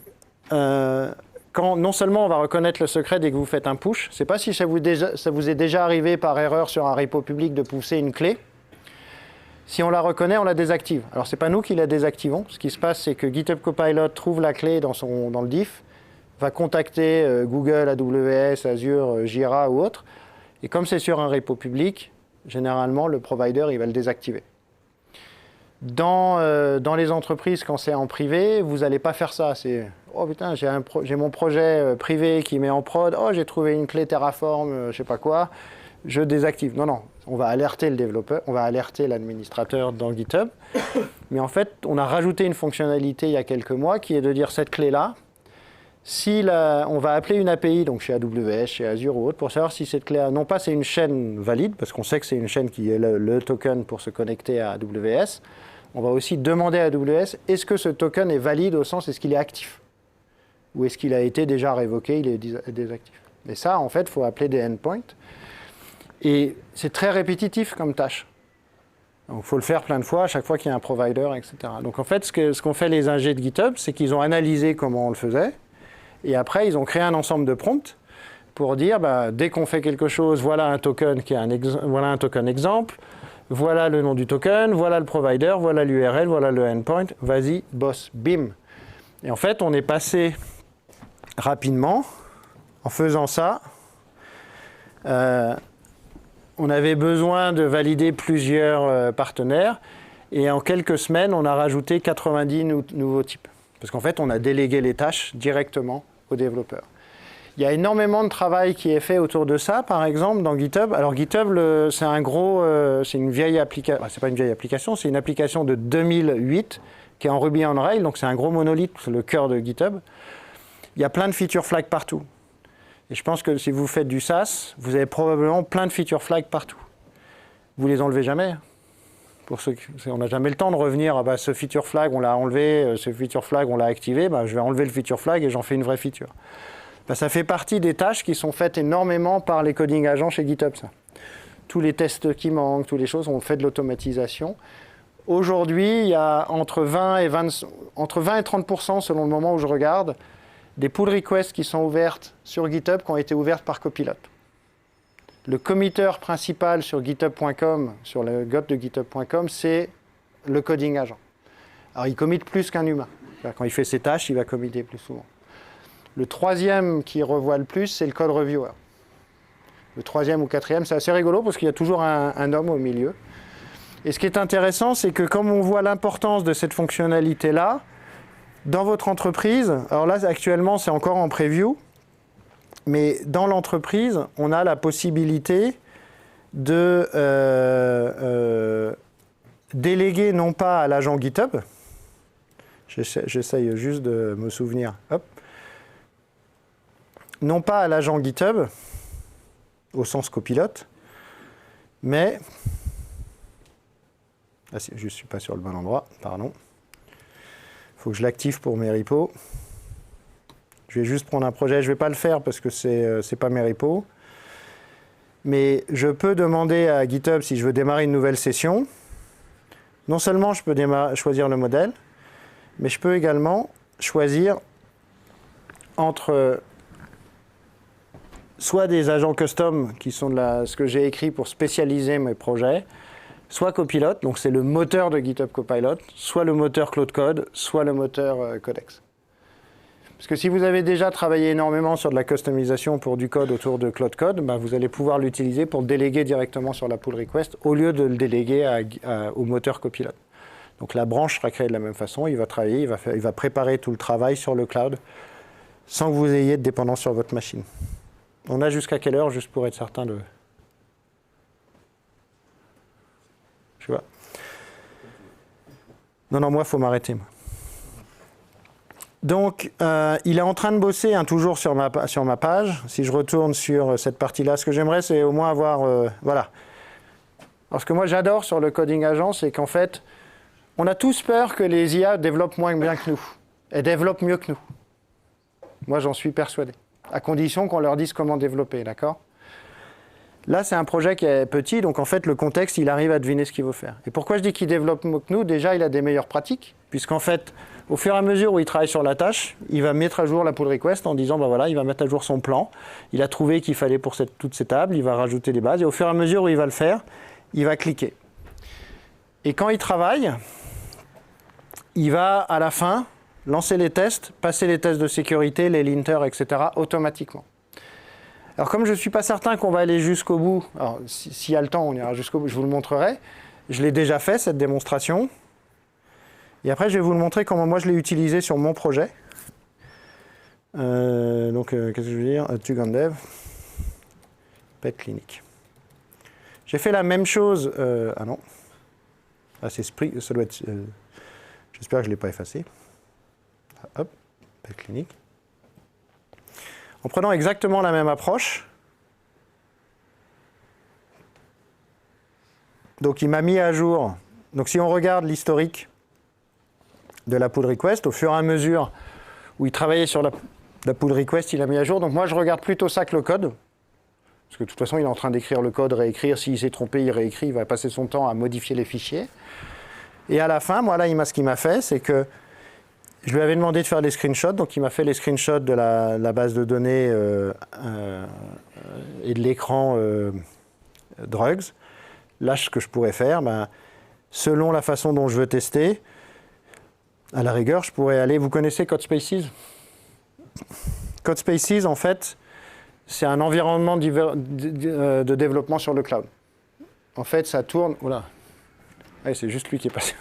quand non seulement on va reconnaître le secret dès que vous faites un push, je ne sais pas si ça vous est déjà arrivé par erreur sur un repo public de pousser une clé. Si on la reconnaît, on la désactive. Alors ce n'est pas nous qui la désactivons. Ce qui se passe, c'est que GitHub Copilot trouve la clé dans le diff, va contacter Google, AWS, Azure, Jira ou autre. Et comme c'est sur un repo public, généralement, le provider, il va le désactiver. Dans les entreprises, quand c'est en privé, vous n'allez pas faire ça. C'est « Oh putain, j'ai mon projet privé qui met en prod. Oh, j'ai trouvé une clé Terraform, je ne sais pas quoi. Je désactive. » Non, non. On va alerter le développeur, on va alerter l'administrateur dans GitHub. Mais en fait, on a rajouté une fonctionnalité il y a quelques mois qui est de dire cette clé-là, on va appeler une API, donc chez AWS, chez Azure ou autre, pour savoir si cette clé, non pas c'est une chaîne valide, parce qu'on sait que c'est une chaîne qui est le token pour se connecter à AWS. On va aussi demander à AWS, est-ce que ce token est valide au sens, est-ce qu'il est actif? Ou est-ce qu'il a été déjà révoqué, il est désactif? Et ça, en fait, il faut appeler des endpoints. Et c'est très répétitif comme tâche. Donc il faut le faire plein de fois, à chaque fois qu'il y a un provider, etc. Donc en fait, ce qu'ont fait les ingés de GitHub, c'est qu'ils ont analysé comment on le faisait. Et après, ils ont créé un ensemble de prompts pour dire, dès qu'on fait quelque chose, voilà un token qui est voilà un token exemple, voilà le nom du token, voilà le provider, voilà l'URL, voilà le endpoint, vas-y, boss, bim. Et en fait, on est passé rapidement, en faisant ça, on avait besoin de valider plusieurs partenaires, et en quelques semaines, on a rajouté 90 nouveaux types. Parce qu'en fait, on a délégué les tâches directement aux développeurs. Il y a énormément de travail qui est fait autour de ça, par exemple, dans GitHub. Alors GitHub, c'est une vieille application, c'est pas une vieille application, c'est une application de 2008 qui est en Ruby on Rails, donc c'est un gros monolithe, c'est le cœur de GitHub. Il y a plein de feature flags partout. Et je pense que si vous faites du SaaS, vous avez probablement plein de feature flags partout. Vous les enlevez jamais. On n'a jamais le temps de revenir, ce feature flag, on l'a enlevé, ce feature flag, on l'a activé, je vais enlever le feature flag et j'en fais une vraie feature. Ça fait partie des tâches qui sont faites énormément par les coding agents chez GitHub. Ça. Tous les tests qui manquent, toutes les choses, on fait de l'automatisation. Aujourd'hui, il y a entre 20 et 30%, selon le moment où je regarde, des pull requests qui sont ouvertes sur GitHub qui ont été ouvertes par Copilot. Le committeur principal sur github.com, sur le GOT de github.com, c'est le coding agent. Alors, il commit plus qu'un humain. Quand il fait ses tâches, il va committer plus souvent. Le troisième qui revoit le plus, c'est le code reviewer. Le troisième ou quatrième, c'est assez rigolo parce qu'il y a toujours un homme au milieu. Et ce qui est intéressant, c'est que comme on voit l'importance de cette fonctionnalité-là, dans votre entreprise, alors là, actuellement, c'est encore en preview, mais dans l'entreprise, on a la possibilité de déléguer non pas à l'agent GitHub, j'essaye juste de me souvenir, hop, non pas à l'agent GitHub, au sens copilote, mais, je ne suis pas sur le bon endroit, pardon, il faut que je l'active pour mes repos. Je vais juste prendre un projet, je ne vais pas le faire parce que ce n'est pas mes repos. Mais je peux demander à GitHub si je veux démarrer une nouvelle session. Non seulement je peux choisir le modèle, mais je peux également choisir entre soit des agents custom qui sont ce que j'ai écrit pour spécialiser mes projets, soit Copilot, donc c'est le moteur de GitHub Copilot, soit le moteur Claude Code, soit le moteur Codex. Parce que si vous avez déjà travaillé énormément sur de la customisation pour du code autour de Claude Code, vous allez pouvoir l'utiliser pour déléguer directement sur la pull request au lieu de le déléguer au moteur Copilot. Donc la branche sera créée de la même façon, il va travailler, il va préparer tout le travail sur le cloud sans que vous ayez de dépendance sur votre machine. On a jusqu'à quelle heure, juste pour être certain de... Je vois. Non, moi, il faut m'arrêter. Donc, il est en train de bosser, hein, toujours sur ma page. Si je retourne sur cette partie-là, ce que j'aimerais, c'est au moins avoir... voilà. Alors, ce que moi, j'adore sur le coding agent, c'est qu'en fait, on a tous peur que les IA développent moins bien que nous. Elles développent mieux que nous. Moi, j'en suis persuadé. À condition qu'on leur dise comment développer, d'accord ? Là, c'est un projet qui est petit, donc en fait, le contexte, il arrive à deviner ce qu'il veut faire. Et pourquoi je dis qu'il développe mieux que nous ? Déjà, il a des meilleures pratiques, puisqu'en fait, au fur et à mesure où il travaille sur la tâche, il va mettre à jour la pull request en disant, ben voilà, il va mettre à jour son plan. Il a trouvé qu'il fallait pour toutes ces tables, il va rajouter des bases, et au fur et à mesure où il va le faire, il va cliquer. Et quand il travaille, il va, à la fin, lancer les tests, passer les tests de sécurité, les linters, etc., automatiquement. Alors, comme je ne suis pas certain qu'on va aller jusqu'au bout, alors s'il y a le temps, on ira jusqu'au bout, je vous le montrerai. Je l'ai déjà fait, cette démonstration. Et après, je vais vous le montrer comment moi je l'ai utilisé sur mon projet. Qu'est-ce que je veux dire ? Tugandev. Pet clinique. J'ai fait la même chose. Ah non. Ah, c'est Spring. Ça doit être. J'espère que je ne l'ai pas effacé. Hop. Pet clinique. En prenant exactement la même approche. Donc, il m'a mis à jour. Donc, si on regarde l'historique de la pull request, au fur et à mesure où il travaillait sur la pull request, il a mis à jour. Donc, moi, je regarde plutôt ça que le code. Parce que de toute façon, il est en train d'écrire le code, réécrire. S'il s'est trompé, il réécrit. Il va passer son temps à modifier les fichiers. Et à la fin, moi, là, ce qu'il m'a fait, c'est que je lui avais demandé de faire des screenshots. Donc, il m'a fait les screenshots de la base de données et de l'écran drugs. Là, ce que je pourrais faire, selon la façon dont je veux tester, à la rigueur, je pourrais aller... Vous connaissez CodeSpaces ? CodeSpaces, en fait, c'est un environnement de développement sur le cloud. En fait, ça tourne... Oula. Ouais, c'est juste lui qui est passé.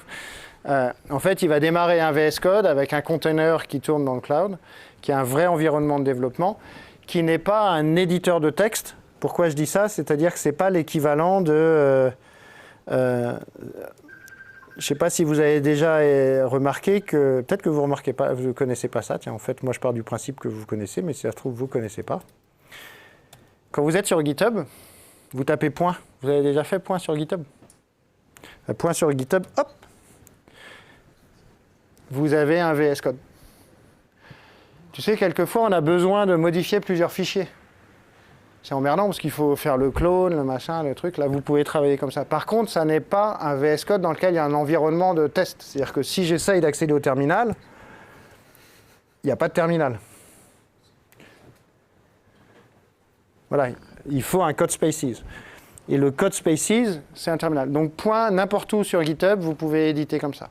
En fait, il va démarrer un VS Code avec un container qui tourne dans le cloud, qui est un vrai environnement de développement, qui n'est pas un éditeur de texte. Pourquoi je dis ça ? C'est-à-dire que ce n'est pas l'équivalent de... je ne sais pas si vous avez déjà remarqué que... Peut-être que vous ne connaissez pas ça. Tiens, en fait, moi, je pars du principe que vous connaissez, mais si ça se trouve, vous ne connaissez pas. Quand vous êtes sur GitHub, vous tapez point. Vous avez déjà fait point sur GitHub ? Point sur GitHub, hop, vous avez un VS Code. Tu sais, quelquefois, on a besoin de modifier plusieurs fichiers. C'est emmerdant parce qu'il faut faire le clone, le machin, le truc. Là, vous pouvez travailler comme ça. Par contre, ça n'est pas un VS Code dans lequel il y a un environnement de test. C'est-à-dire que si j'essaye d'accéder au terminal, il n'y a pas de terminal. Voilà, il faut un CodeSpaces. Et le CodeSpaces, c'est un terminal. Donc, point, n'importe où sur GitHub, vous pouvez éditer comme ça.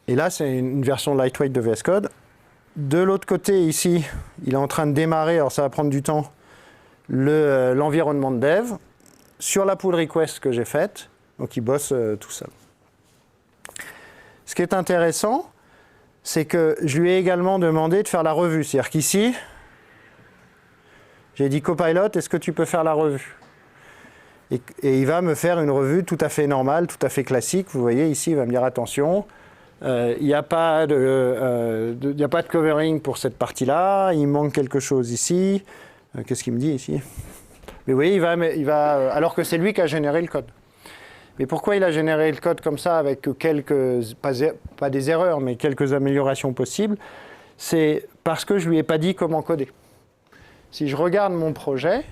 Et là, c'est une version lightweight de VS Code. De l'autre côté, ici, il est en train de démarrer, alors ça va prendre du temps, l'environnement de dev sur la pull request que j'ai faite. Donc, il bosse tout seul. Ce qui est intéressant, c'est que je lui ai également demandé de faire la revue. C'est-à-dire qu'ici, j'ai dit Copilot, est-ce que tu peux faire la revue ? Et il va me faire une revue tout à fait normale, tout à fait classique. Vous voyez, ici, il va me dire attention, il n'y a pas de covering pour cette partie-là, il manque quelque chose ici. Qu'est-ce qu'il me dit ici ? Mais vous voyez, il va, alors que c'est lui qui a généré le code. Mais pourquoi il a généré le code comme ça avec quelques, pas des erreurs, mais quelques améliorations possibles ? C'est parce que je ne lui ai pas dit comment coder. Si je regarde mon projet,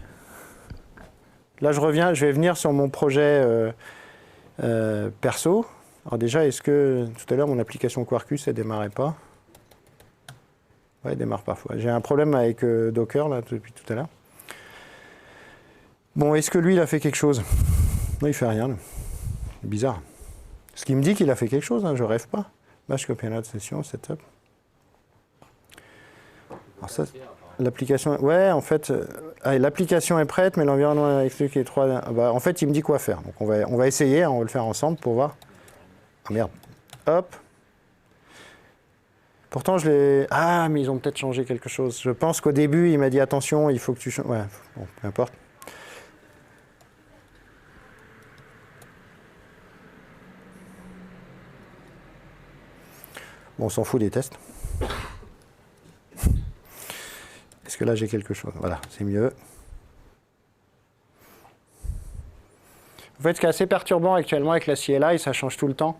là je vais venir sur mon projet perso. Alors déjà, est-ce que tout à l'heure mon application Quarkus, elle ne démarrait pas ? Ouais, elle démarre parfois. J'ai un problème avec Docker là depuis tout à l'heure. Bon, est-ce que lui il a fait quelque chose ? Non, il fait rien. Là. C'est bizarre. Ce qui me dit qu'il a fait quelque chose, hein, je rêve pas. Bash copilot session, setup. Alors ça, l'application, ouais, en fait, l'application est prête, mais l'environnement électrique est trop. En fait, il me dit quoi faire. Donc on va essayer, hein, on va le faire ensemble pour voir. Ah merde. Hop. Pourtant, je l'ai. Ah, mais ils ont peut-être changé quelque chose. Je pense qu'au début, il m'a dit attention, il faut que tu changes. Ouais, bon, peu importe. Bon, on s'en fout des tests. Est-ce que là j'ai quelque chose? Voilà, c'est mieux. En fait, ce qui est assez perturbant actuellement avec la CLI, ça change tout le temps.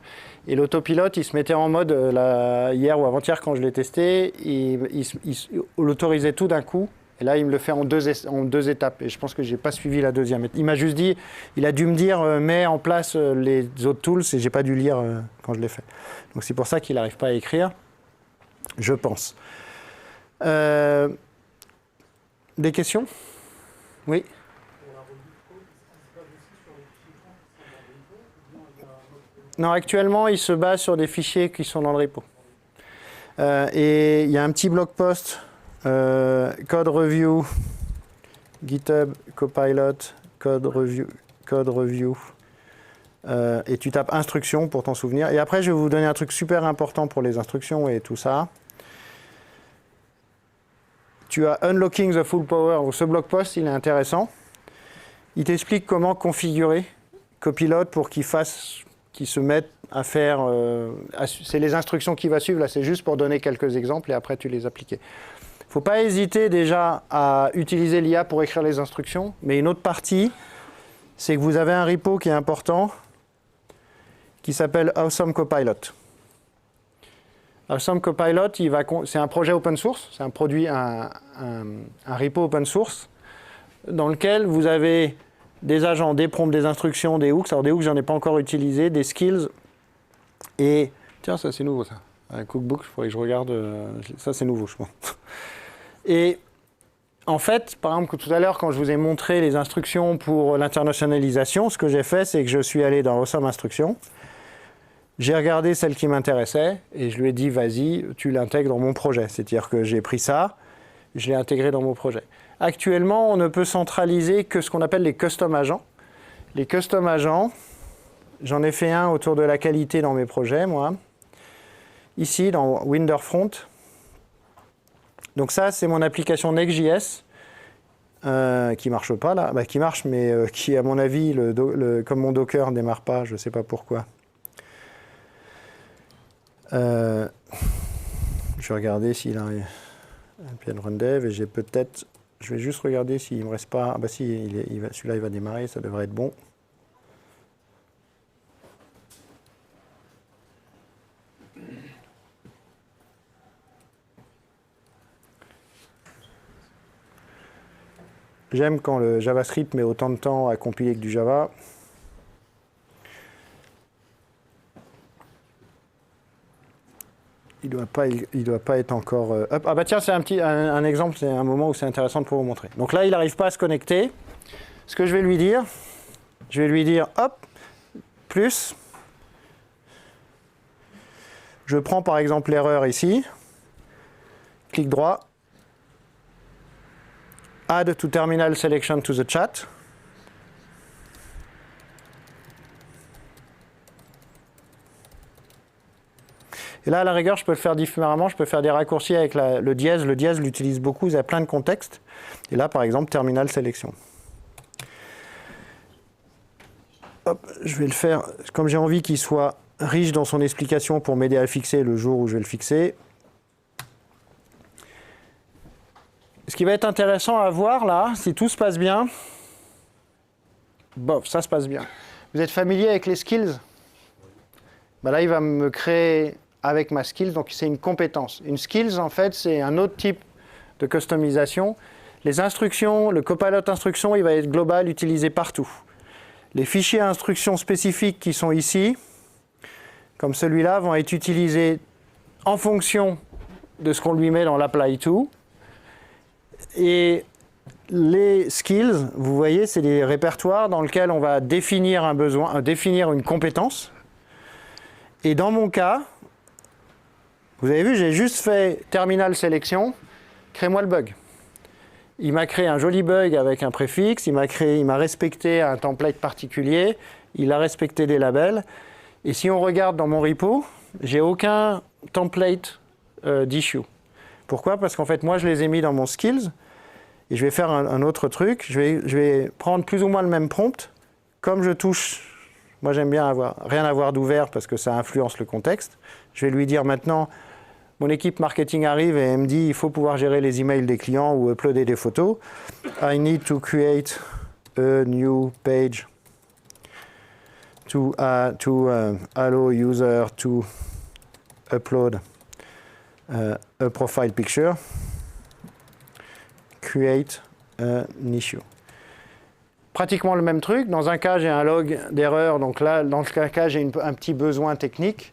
Et l'autopilote, il se mettait en mode, hier ou avant-hier quand je l'ai testé, il l'autorisait tout d'un coup. Et là, il me le fait en deux étapes. Et je pense que je n'ai pas suivi la deuxième. Il m'a juste dit, il a dû me dire, mets en place les autres tools, et je n'ai pas dû lire quand je l'ai fait. Donc c'est pour ça qu'il n'arrive pas à écrire, je pense. Des questions? Oui. Non, actuellement, il se base sur des fichiers qui sont dans le repo. Et il y a un petit blog post, code review, GitHub, Copilot, code review. Et tu tapes instructions pour t'en souvenir. Et après, je vais vous donner un truc super important pour les instructions et tout ça. Tu as Unlocking the Full Power. Ce blog post, il est intéressant. Il t'explique comment configurer Copilot pour qu'il se mette à faire... c'est les instructions qu'il va suivre. Là, c'est juste pour donner quelques exemples et après, tu les appliques. Il ne faut pas hésiter déjà à utiliser l'IA pour écrire les instructions. Mais une autre partie, c'est que vous avez un repo qui est important qui s'appelle Awesome Copilot. Awesome Copilot, c'est un projet open source, c'est un repo open source dans lequel vous avez des agents, des prompts, des instructions, des hooks. Alors des hooks, j'en ai pas encore utilisé, des skills. Et tiens, ça c'est nouveau ça. Un cookbook, il faudrait que je regarde. Ça c'est nouveau, je pense. Et en fait, par exemple, tout à l'heure, quand je vous ai montré les instructions pour l'internationalisation, ce que j'ai fait, c'est que je suis allé dans Awesome Instructions. J'ai regardé celle qui m'intéressait et je lui ai dit, vas-y, tu l'intègres dans mon projet. C'est-à-dire que j'ai pris ça, je l'ai intégré dans mon projet. Actuellement, on ne peut centraliser que ce qu'on appelle les custom agents. Les custom agents, j'en ai fait un autour de la qualité dans mes projets, moi. Ici, dans Winterfront. Donc ça, c'est mon application Next.js, qui marche pas là. Bah, qui marche, mais qui, à mon avis, comme mon Docker ne démarre pas, je ne sais pas pourquoi. Je vais regarder s'il a un npm run dev et j'ai peut-être... Je vais juste regarder s'il ne me reste pas... Ah bah si, celui-là il va démarrer, ça devrait être bon. J'aime quand le JavaScript met autant de temps à compiler que du Java. Il doit pas être encore... Hop. Ah bah tiens, c'est un exemple, c'est un moment où c'est intéressant de pouvoir vous montrer. Donc là, il n'arrive pas à se connecter. Ce que je vais lui dire, hop, plus. Je prends par exemple l'erreur ici. Clic droit. Add to terminal selection to the chat. Et là, à la rigueur, je peux le faire différemment. Je peux faire des raccourcis avec le dièse. Le dièse l'utilise beaucoup, il y a plein de contextes. Et là, par exemple, terminal sélection. Hop, je vais le faire. Comme j'ai envie qu'il soit riche dans son explication pour m'aider à le fixer le jour où je vais le fixer. Ce qui va être intéressant à voir là, si tout se passe bien. Bof, ça se passe bien. Vous êtes familier avec les skills? Ben là, il va me créer... avec ma skills, donc c'est une compétence. Une skills, en fait, c'est un autre type de customisation. Les instructions, le Copilot instruction, il va être global, utilisé partout. Les fichiers instructions spécifiques qui sont ici, comme celui-là, vont être utilisés en fonction de ce qu'on lui met dans l'apply to. Et les skills, vous voyez, c'est des répertoires dans lesquels on va définir un besoin, définir une compétence. Et dans mon cas, vous avez vu, j'ai juste fait terminal sélection, crée-moi le bug. Il m'a créé un joli bug avec un préfixe, il m'a respecté un template particulier, il a respecté des labels. Et si on regarde dans mon repo, j'ai aucun template d'issue. Pourquoi? Parce qu'en fait, moi, je les ai mis dans mon skills, et je vais faire un autre truc. Je vais prendre plus ou moins le même prompt. Comme je touche Moi, j'aime bien rien avoir d'ouvert parce que ça influence le contexte. Je vais lui dire maintenant, mon équipe marketing arrive et elle me dit, il faut pouvoir gérer les emails des clients ou uploader des photos. I need to create a new page to allow user to upload a profile picture. Create an issue. Pratiquement le même truc. Dans un cas, j'ai un log d'erreur. Donc là, dans le cas, j'ai un petit besoin technique.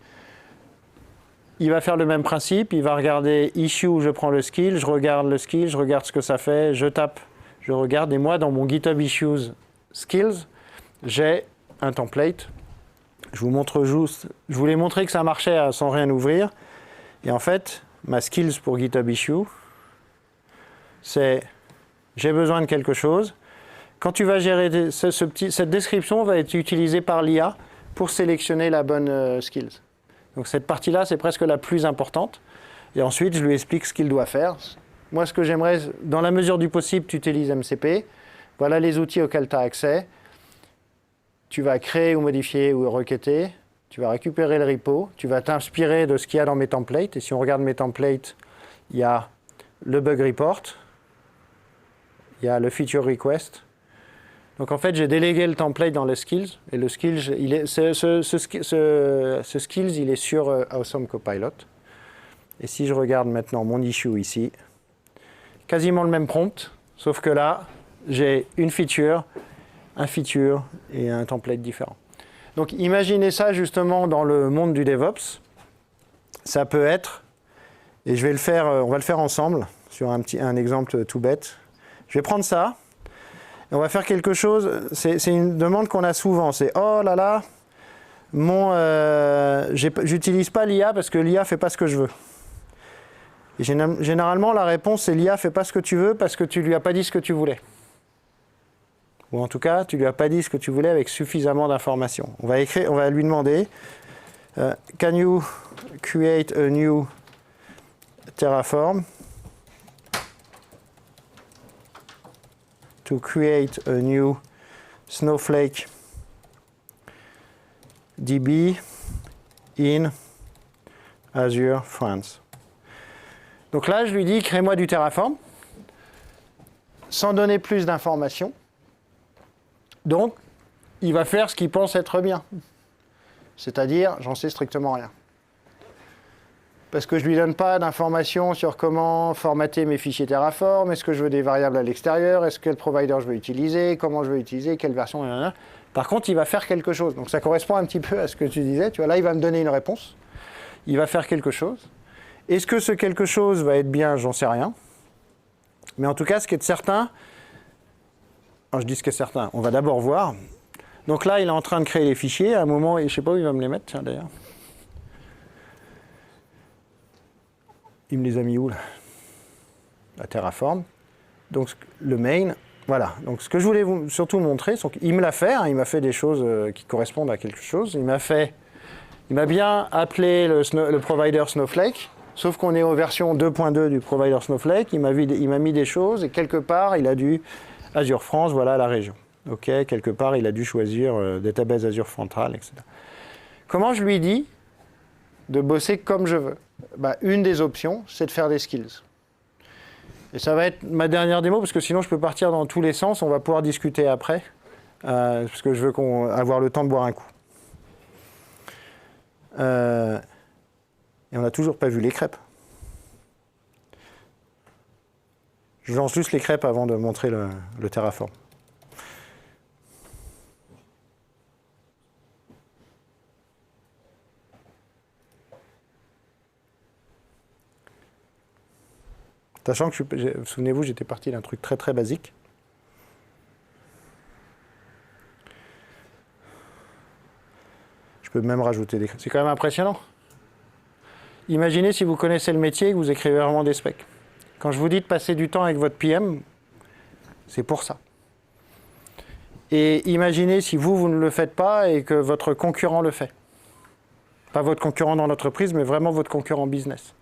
Il va faire le même principe. Il va regarder issue, je prends le skill, je regarde le skill, je regarde ce que ça fait, je tape, je regarde. Et moi, dans mon GitHub Issues Skills, j'ai un template. Je vous montre juste. Je voulais montrer que ça marchait sans rien ouvrir. Et en fait, ma skills pour GitHub Issue, c'est j'ai besoin de quelque chose. Quand tu vas gérer cette description va être utilisée par l'IA pour sélectionner la bonne skills. Donc cette partie-là, c'est presque la plus importante. Et ensuite, je lui explique ce qu'il doit faire. Moi, ce que j'aimerais, dans la mesure du possible, tu utilises MCP. Voilà les outils auxquels tu as accès. Tu vas créer ou modifier ou requêter. Tu vas récupérer le repo. Tu vas t'inspirer de ce qu'il y a dans mes templates. Et si on regarde mes templates, il y a le bug report. Il y a le feature request. Donc en fait, j'ai délégué le template dans le skills. Et le skills, ce skills, il est sur Awesome Copilot. Et si je regarde maintenant mon issue ici, quasiment le même prompt, sauf que là, j'ai une feature, un feature et un template différent. Donc imaginez ça justement dans le monde du DevOps. Ça peut être, et je vais le faire, on va le faire ensemble sur un exemple tout bête. Je vais prendre ça. Et on va faire quelque chose, c'est une demande qu'on a souvent, c'est « Oh là là, j'utilise pas l'IA parce que l'IA fait pas ce que je veux. » Et généralement, la réponse, c'est « L'IA fait pas ce que tu veux parce que tu lui as pas dit ce que tu voulais. » Ou en tout cas, tu lui as pas dit ce que tu voulais avec suffisamment d'informations. On va lui demander « Can you create a new Terraform ? To create a new Snowflake DB in Azure France. » Donc là, je lui dis, crée-moi du Terraform, sans donner plus d'informations. Donc, il va faire ce qu'il pense être bien. C'est-à-dire, j'en sais strictement rien. Parce que je ne lui donne pas d'informations sur comment formater mes fichiers Terraform, est-ce que je veux des variables à l'extérieur, est-ce quel provider je veux utiliser, comment je veux utiliser, quelle version, etc. Par contre, il va faire quelque chose. Donc ça correspond un petit peu à ce que tu disais. Tu vois, là, il va me donner une réponse. Il va faire quelque chose. Est-ce que ce quelque chose va être bien? J'en sais rien. Mais en tout cas, ce qui est certain, je dis ce qui est certain, on va d'abord voir. Donc là, il est en train de créer les fichiers. À un moment, je ne sais pas où il va me les mettre, tiens, d'ailleurs. Il me les a mis où, là? La Terraform. Donc, le main, voilà. Donc, ce que je voulais surtout montrer, c'est qu'il me l'a fait. Il m'a fait des choses qui correspondent à quelque chose. Il m'a bien appelé le provider Snowflake, sauf qu'on est aux versions 2.2 du provider Snowflake. Il m'a mis des choses et quelque part, il a dû Azure France, voilà la région. OK, quelque part, il a dû choisir database Azure Central, etc. Comment je lui dis de bosser comme je veux? Une des options, c'est de faire des skills. Et ça va être ma dernière démo, parce que sinon je peux partir dans tous les sens. On va pouvoir discuter après, parce que je veux avoir le temps de boire un coup. Et on n'a toujours pas vu les crêpes. Je lance juste les crêpes avant de montrer le Terraform. Sachant que, souvenez-vous, j'étais parti d'un truc très très basique. Je peux même rajouter des... C'est quand même impressionnant. Imaginez si vous connaissez le métier et que vous écrivez vraiment des specs. Quand je vous dis de passer du temps avec votre PM, c'est pour ça. Et imaginez si vous ne le faites pas et que votre concurrent le fait. Pas votre concurrent dans l'entreprise, mais vraiment votre concurrent business.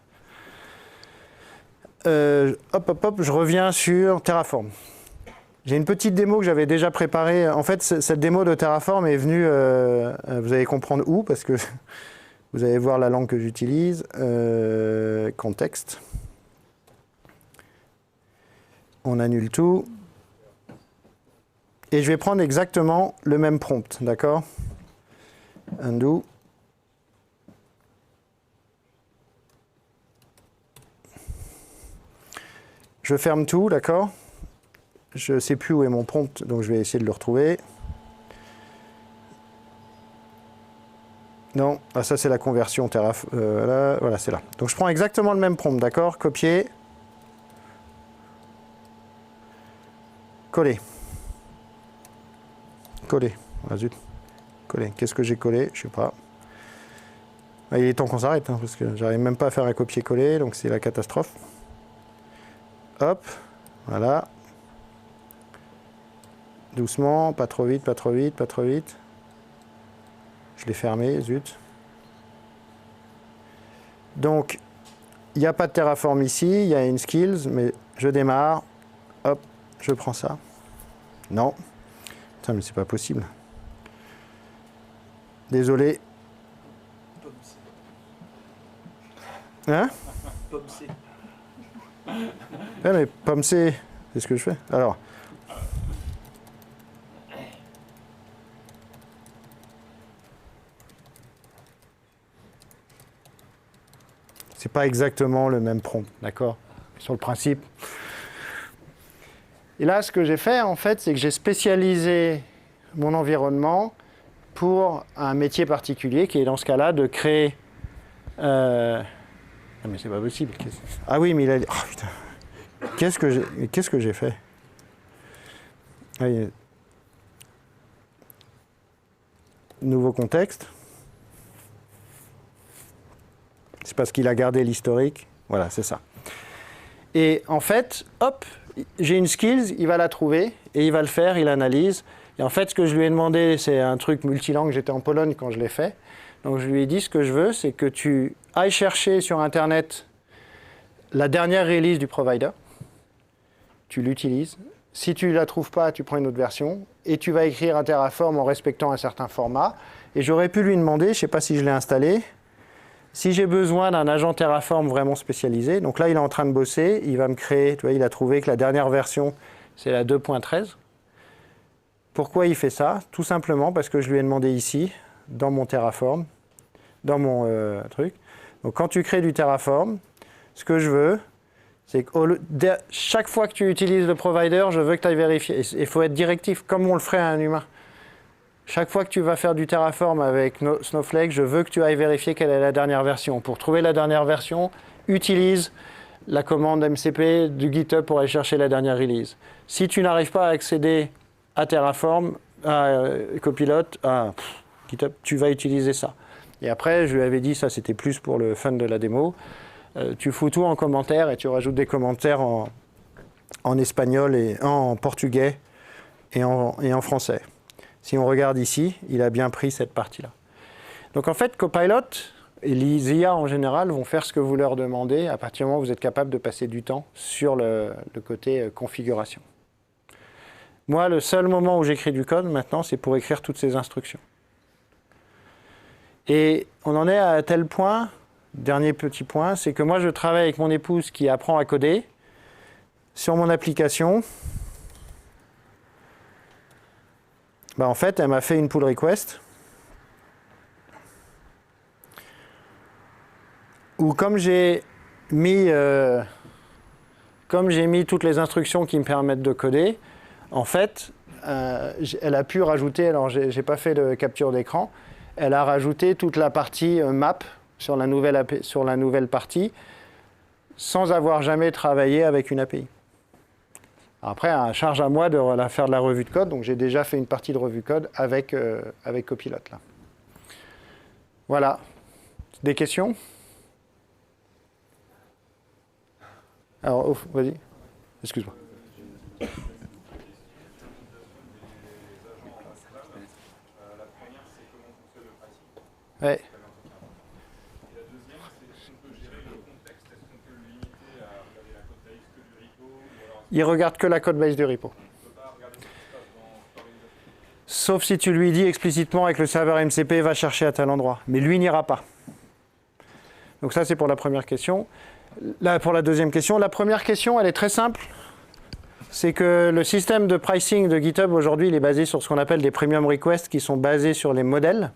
Je reviens sur Terraform. J'ai une petite démo que j'avais déjà préparée. En fait, cette démo de Terraform est venue, vous allez comprendre où, parce que vous allez voir la langue que j'utilise. Contexte. On annule tout. Et je vais prendre exactement le même prompt, d'accord? Undo. Je ferme tout, d'accord? Je ne sais plus où est mon prompt, donc je vais essayer de le retrouver. Non, ah, ça c'est la conversion voilà, c'est là. Donc je prends exactement le même prompt, d'accord? Copier. Coller. Coller. Ah, zut. Coller. Qu'est-ce que j'ai collé? Je sais pas. Ah, il est temps qu'on s'arrête, hein, parce que j'arrive même pas à faire un copier-coller, donc c'est la catastrophe. Hop, voilà. Doucement, pas trop vite, pas trop vite, pas trop vite. Je l'ai fermé, zut. Donc, il n'y a pas de Terraform ici, il y a une skills, mais je démarre. Hop, je prends ça. Non. Putain, mais c'est pas possible. Désolé. Hein? Pomme C. Ouais, mais pomme C, c'est ce que je fais. Alors. C'est pas exactement le même prompt, d'accord? Sur le principe. Et là, ce que j'ai fait, en fait, c'est que j'ai spécialisé mon environnement pour un métier particulier, qui est dans ce cas-là de créer... Ah, mais c'est pas possible. Ah oui, mais il a... Oh, putain. Qu'est-ce que j'ai fait? Ah, nouveau contexte. C'est parce qu'il a gardé l'historique. Voilà, c'est ça. Et en fait, hop, j'ai une skills, il va la trouver, et il va le faire, il analyse. Et en fait, ce que je lui ai demandé, c'est un truc multilangue. J'étais en Pologne quand je l'ai fait. Donc je lui ai dit, ce que je veux, c'est que tu ailles chercher sur Internet la dernière release du provider. Tu l'utilises. Si tu ne la trouves pas, tu prends une autre version. Et tu vas écrire un Terraform en respectant un certain format. Et j'aurais pu lui demander, je ne sais pas si je l'ai installé, si j'ai besoin d'un agent Terraform vraiment spécialisé. Donc là, il est en train de bosser. Il va me créer, tu vois, il a trouvé que la dernière version, c'est la 2.13. Pourquoi il fait ça? Tout simplement parce que je lui ai demandé ici, dans mon Terraform, dans mon truc. Donc quand tu crées du Terraform, ce que je veux, c'est que chaque fois que tu utilises le provider, je veux que tu ailles vérifier. Il faut être directif, comme on le ferait à un humain. Chaque fois que tu vas faire du Terraform avec Snowflake, je veux que tu ailles vérifier quelle est la dernière version. Pour trouver la dernière version, utilise la commande MCP du GitHub pour aller chercher la dernière release. Si tu n'arrives pas à accéder à Terraform, à Copilot, à GitHub, tu vas utiliser ça. Et après, je lui avais dit, ça c'était plus pour le fun de la démo, tu fous tout en commentaire et tu rajoutes des commentaires en espagnol et en portugais et en français. Si on regarde ici, il a bien pris cette partie-là. Donc en fait, Copilot et les IA en général vont faire ce que vous leur demandez à partir du moment où vous êtes capable de passer du temps sur le côté configuration. Moi, le seul moment où j'écris du code maintenant, c'est pour écrire toutes ces instructions. Et on en est à tel point, dernier petit point, c'est que moi je travaille avec mon épouse qui apprend à coder sur mon application. Bah en fait, elle m'a fait une pull request où comme j'ai mis toutes les instructions qui me permettent de coder, en fait, elle a pu rajouter, alors j'ai pas fait de capture d'écran, elle a rajouté toute la partie map sur la nouvelle partie sans avoir jamais travaillé avec une API. Après, à charge à moi de faire de la revue de code, donc j'ai déjà fait une partie de revue code avec Copilot. Là. Voilà. Des questions? Alors, vas-y. Excuse-moi. Ouais. Il regarde que la code base du repo. Sauf si tu lui dis explicitement avec le serveur MCP, va chercher à tel endroit. Mais lui n'ira pas. Donc ça, c'est pour la première question. Là, pour la deuxième question. La première question, elle est très simple. C'est que le système de pricing de GitHub, aujourd'hui, il est basé sur ce qu'on appelle des premium requests qui sont basés sur les modèles.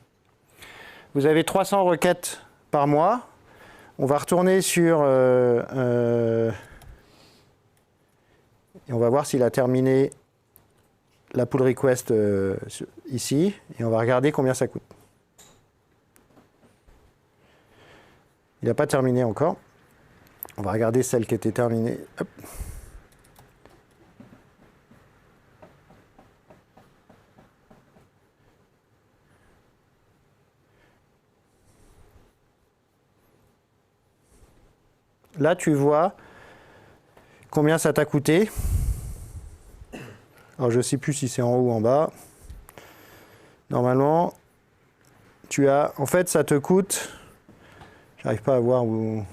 Vous avez 300 requêtes par mois. On va retourner sur... et on va voir s'il a terminé la pull request ici. Et on va regarder combien ça coûte. Il n'a pas terminé encore. On va regarder celle qui était terminée. Hop. Là, tu vois combien ça t'a coûté. Alors, je ne sais plus si c'est en haut ou en bas. Normalement, tu as... En fait, ça te coûte... J'arrive pas à voir où...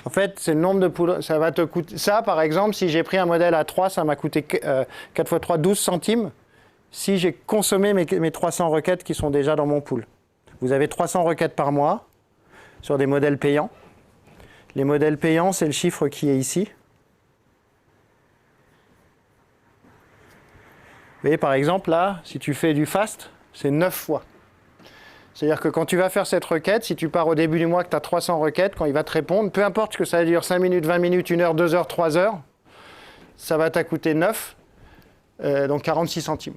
En fait, c'est le nombre de poules. Ça va te coûter... Ça, par exemple, si j'ai pris un modèle à 3, ça m'a coûté 4 x 3, 12 centimes. Si j'ai consommé mes 300 requêtes qui sont déjà dans mon pool. Vous avez 300 requêtes par mois sur des modèles payants. Les modèles payants, c'est le chiffre qui est ici. Vous voyez, par exemple, là, si tu fais du fast, c'est 9 fois. C'est-à-dire que quand tu vas faire cette requête, si tu pars au début du mois que tu as 300 requêtes, quand il va te répondre, peu importe que ça dure 5 minutes, 20 minutes, 1 heure, 2 heures, 3 heures, ça va t'coûter 9, donc 46 centimes.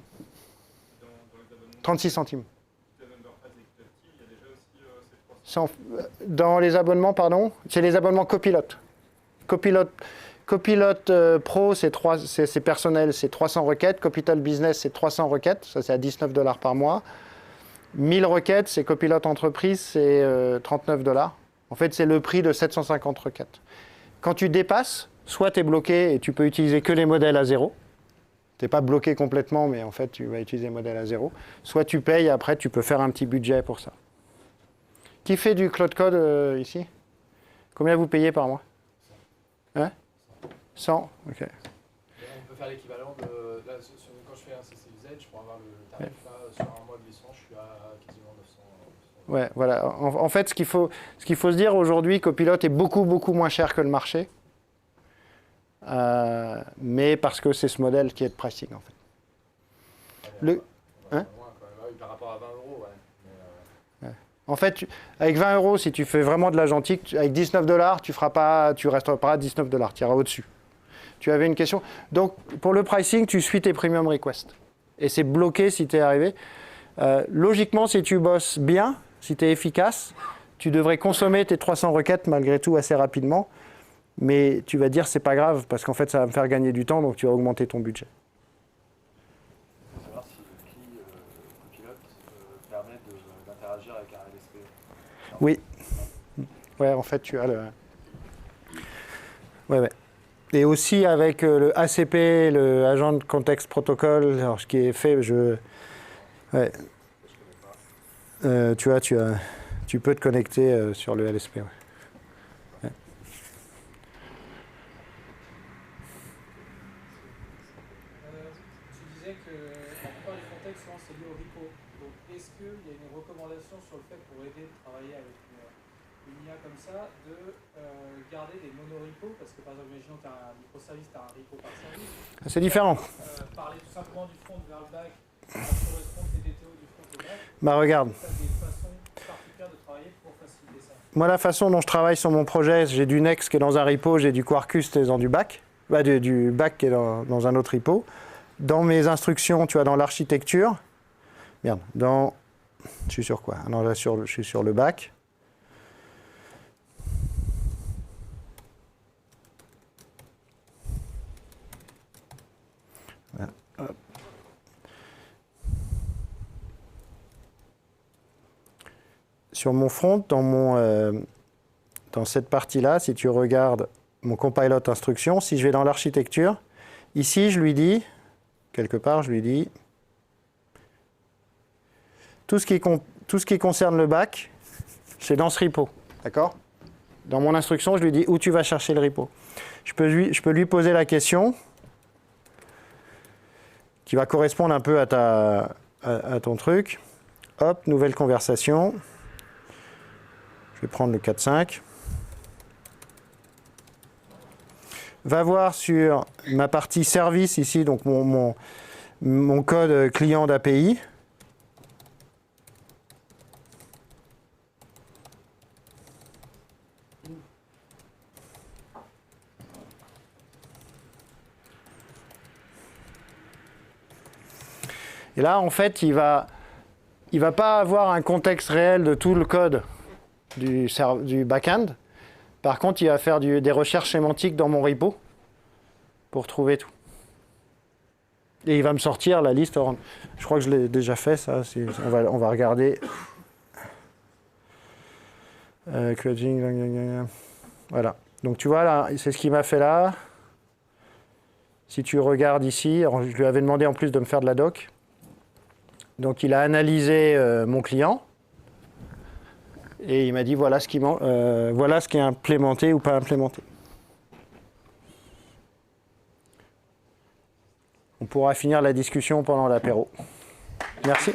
36 centimes. Dans les abonnements, pardon, c'est les abonnements copilote. Copilote Pro, c'est personnel, c'est 300 requêtes. Copilote Business, c'est 300 requêtes. Ça, c'est à 19 $ par mois. 1000 requêtes, c'est Copilote Entreprise, c'est 39 $. En fait, c'est le prix de 750 requêtes. Quand tu dépasses, soit tu es bloqué et tu peux utiliser que les modèles à 0. Tu n'es pas bloqué complètement, mais en fait, tu vas utiliser les modèles à 0. Soit tu payes, après, tu peux faire un petit budget pour ça. Qui fait du Cloud Code ici? Combien vous payez par mois? Hein? 100. Ok. On peut faire l'équivalent de... Là, quand je fais un CC usage, pour avoir le tarif, là, sur un mois de licence, je suis à quasiment 900. Ouais, voilà. En fait, ce qu'il faut se dire aujourd'hui, Copilot est beaucoup, beaucoup moins cher que le marché. Mais parce que c'est ce modèle qui est de pricing, en fait. Hein? Par rapport à 20 €, ouais. En fait, avec 20 €, si tu fais vraiment de l'agentique, avec 19 $, tu resteras pas à 19 $, tu iras au-dessus. Tu avais une question? Donc, pour le pricing, tu suis tes premium requests. Et c'est bloqué si tu es arrivé. Logiquement, si tu bosses bien, si tu es efficace, tu devrais consommer tes 300 requêtes malgré tout assez rapidement. Mais tu vas dire, c'est pas grave, parce qu'en fait, ça va me faire gagner du temps, donc tu vas augmenter ton budget. Il faut savoir si l'outil Copilot permet d'interagir avec un LSP. Oui. Ouais, en fait, tu as le... Ouais. Et aussi avec le ACP, le Agent Context Protocol, alors ce qui est fait, ouais. Tu peux te connecter sur le LSP. Ouais. Ouais. Tu disais que la plupart des contextes, c'est lié au repo. Donc, est-ce qu'il y a une recommandation sur le fait, pour aider de travailler avec une IA comme ça, de garder des monorepos? Parce que, par exemple, imaginons que tu as un microservice, tu as un repo par service. C'est différent. Parler tout simplement du front vers le back, correspond tes DTO du front au back. Bah, regarde. Tu as des façons particulières de travailler pour faciliter ça. Moi, la façon dont je travaille sur mon projet, j'ai du Next qui est dans un repo, j'ai du Quarkus qui est dans du back. Bah, du back qui est dans un autre repo. Dans mes instructions, tu vois, dans l'architecture, merde, je suis sur quoi? Non, là, je suis sur le back. Voilà. Hop. Sur mon front, dans cette partie-là, si tu regardes mon compilot instruction, si je vais dans l'architecture, ici, je lui dis, quelque part, je lui dis, tout ce qui concerne le back, c'est dans ce repo, d'accord? Dans mon instruction, je lui dis où tu vas chercher le repo. Je peux lui poser la question qui va correspondre un peu à à ton truc. Hop, nouvelle conversation. Je vais prendre le 4.5. Va voir sur ma partie service ici, donc mon code client d'API. Et là, en fait, il va pas avoir un contexte réel de tout le code du back-end. Par contre, il va faire des recherches sémantiques dans mon repo pour trouver tout. Et il va me sortir la liste. Je crois que je l'ai déjà fait, ça. On va regarder. Voilà. Donc tu vois, là, c'est ce qu'il m'a fait là. Si tu regardes ici, alors, je lui avais demandé en plus de me faire de la doc. Donc il a analysé mon client et il m'a dit voilà ce qui est implémenté ou pas implémenté. On pourra finir la discussion pendant l'apéro. Merci.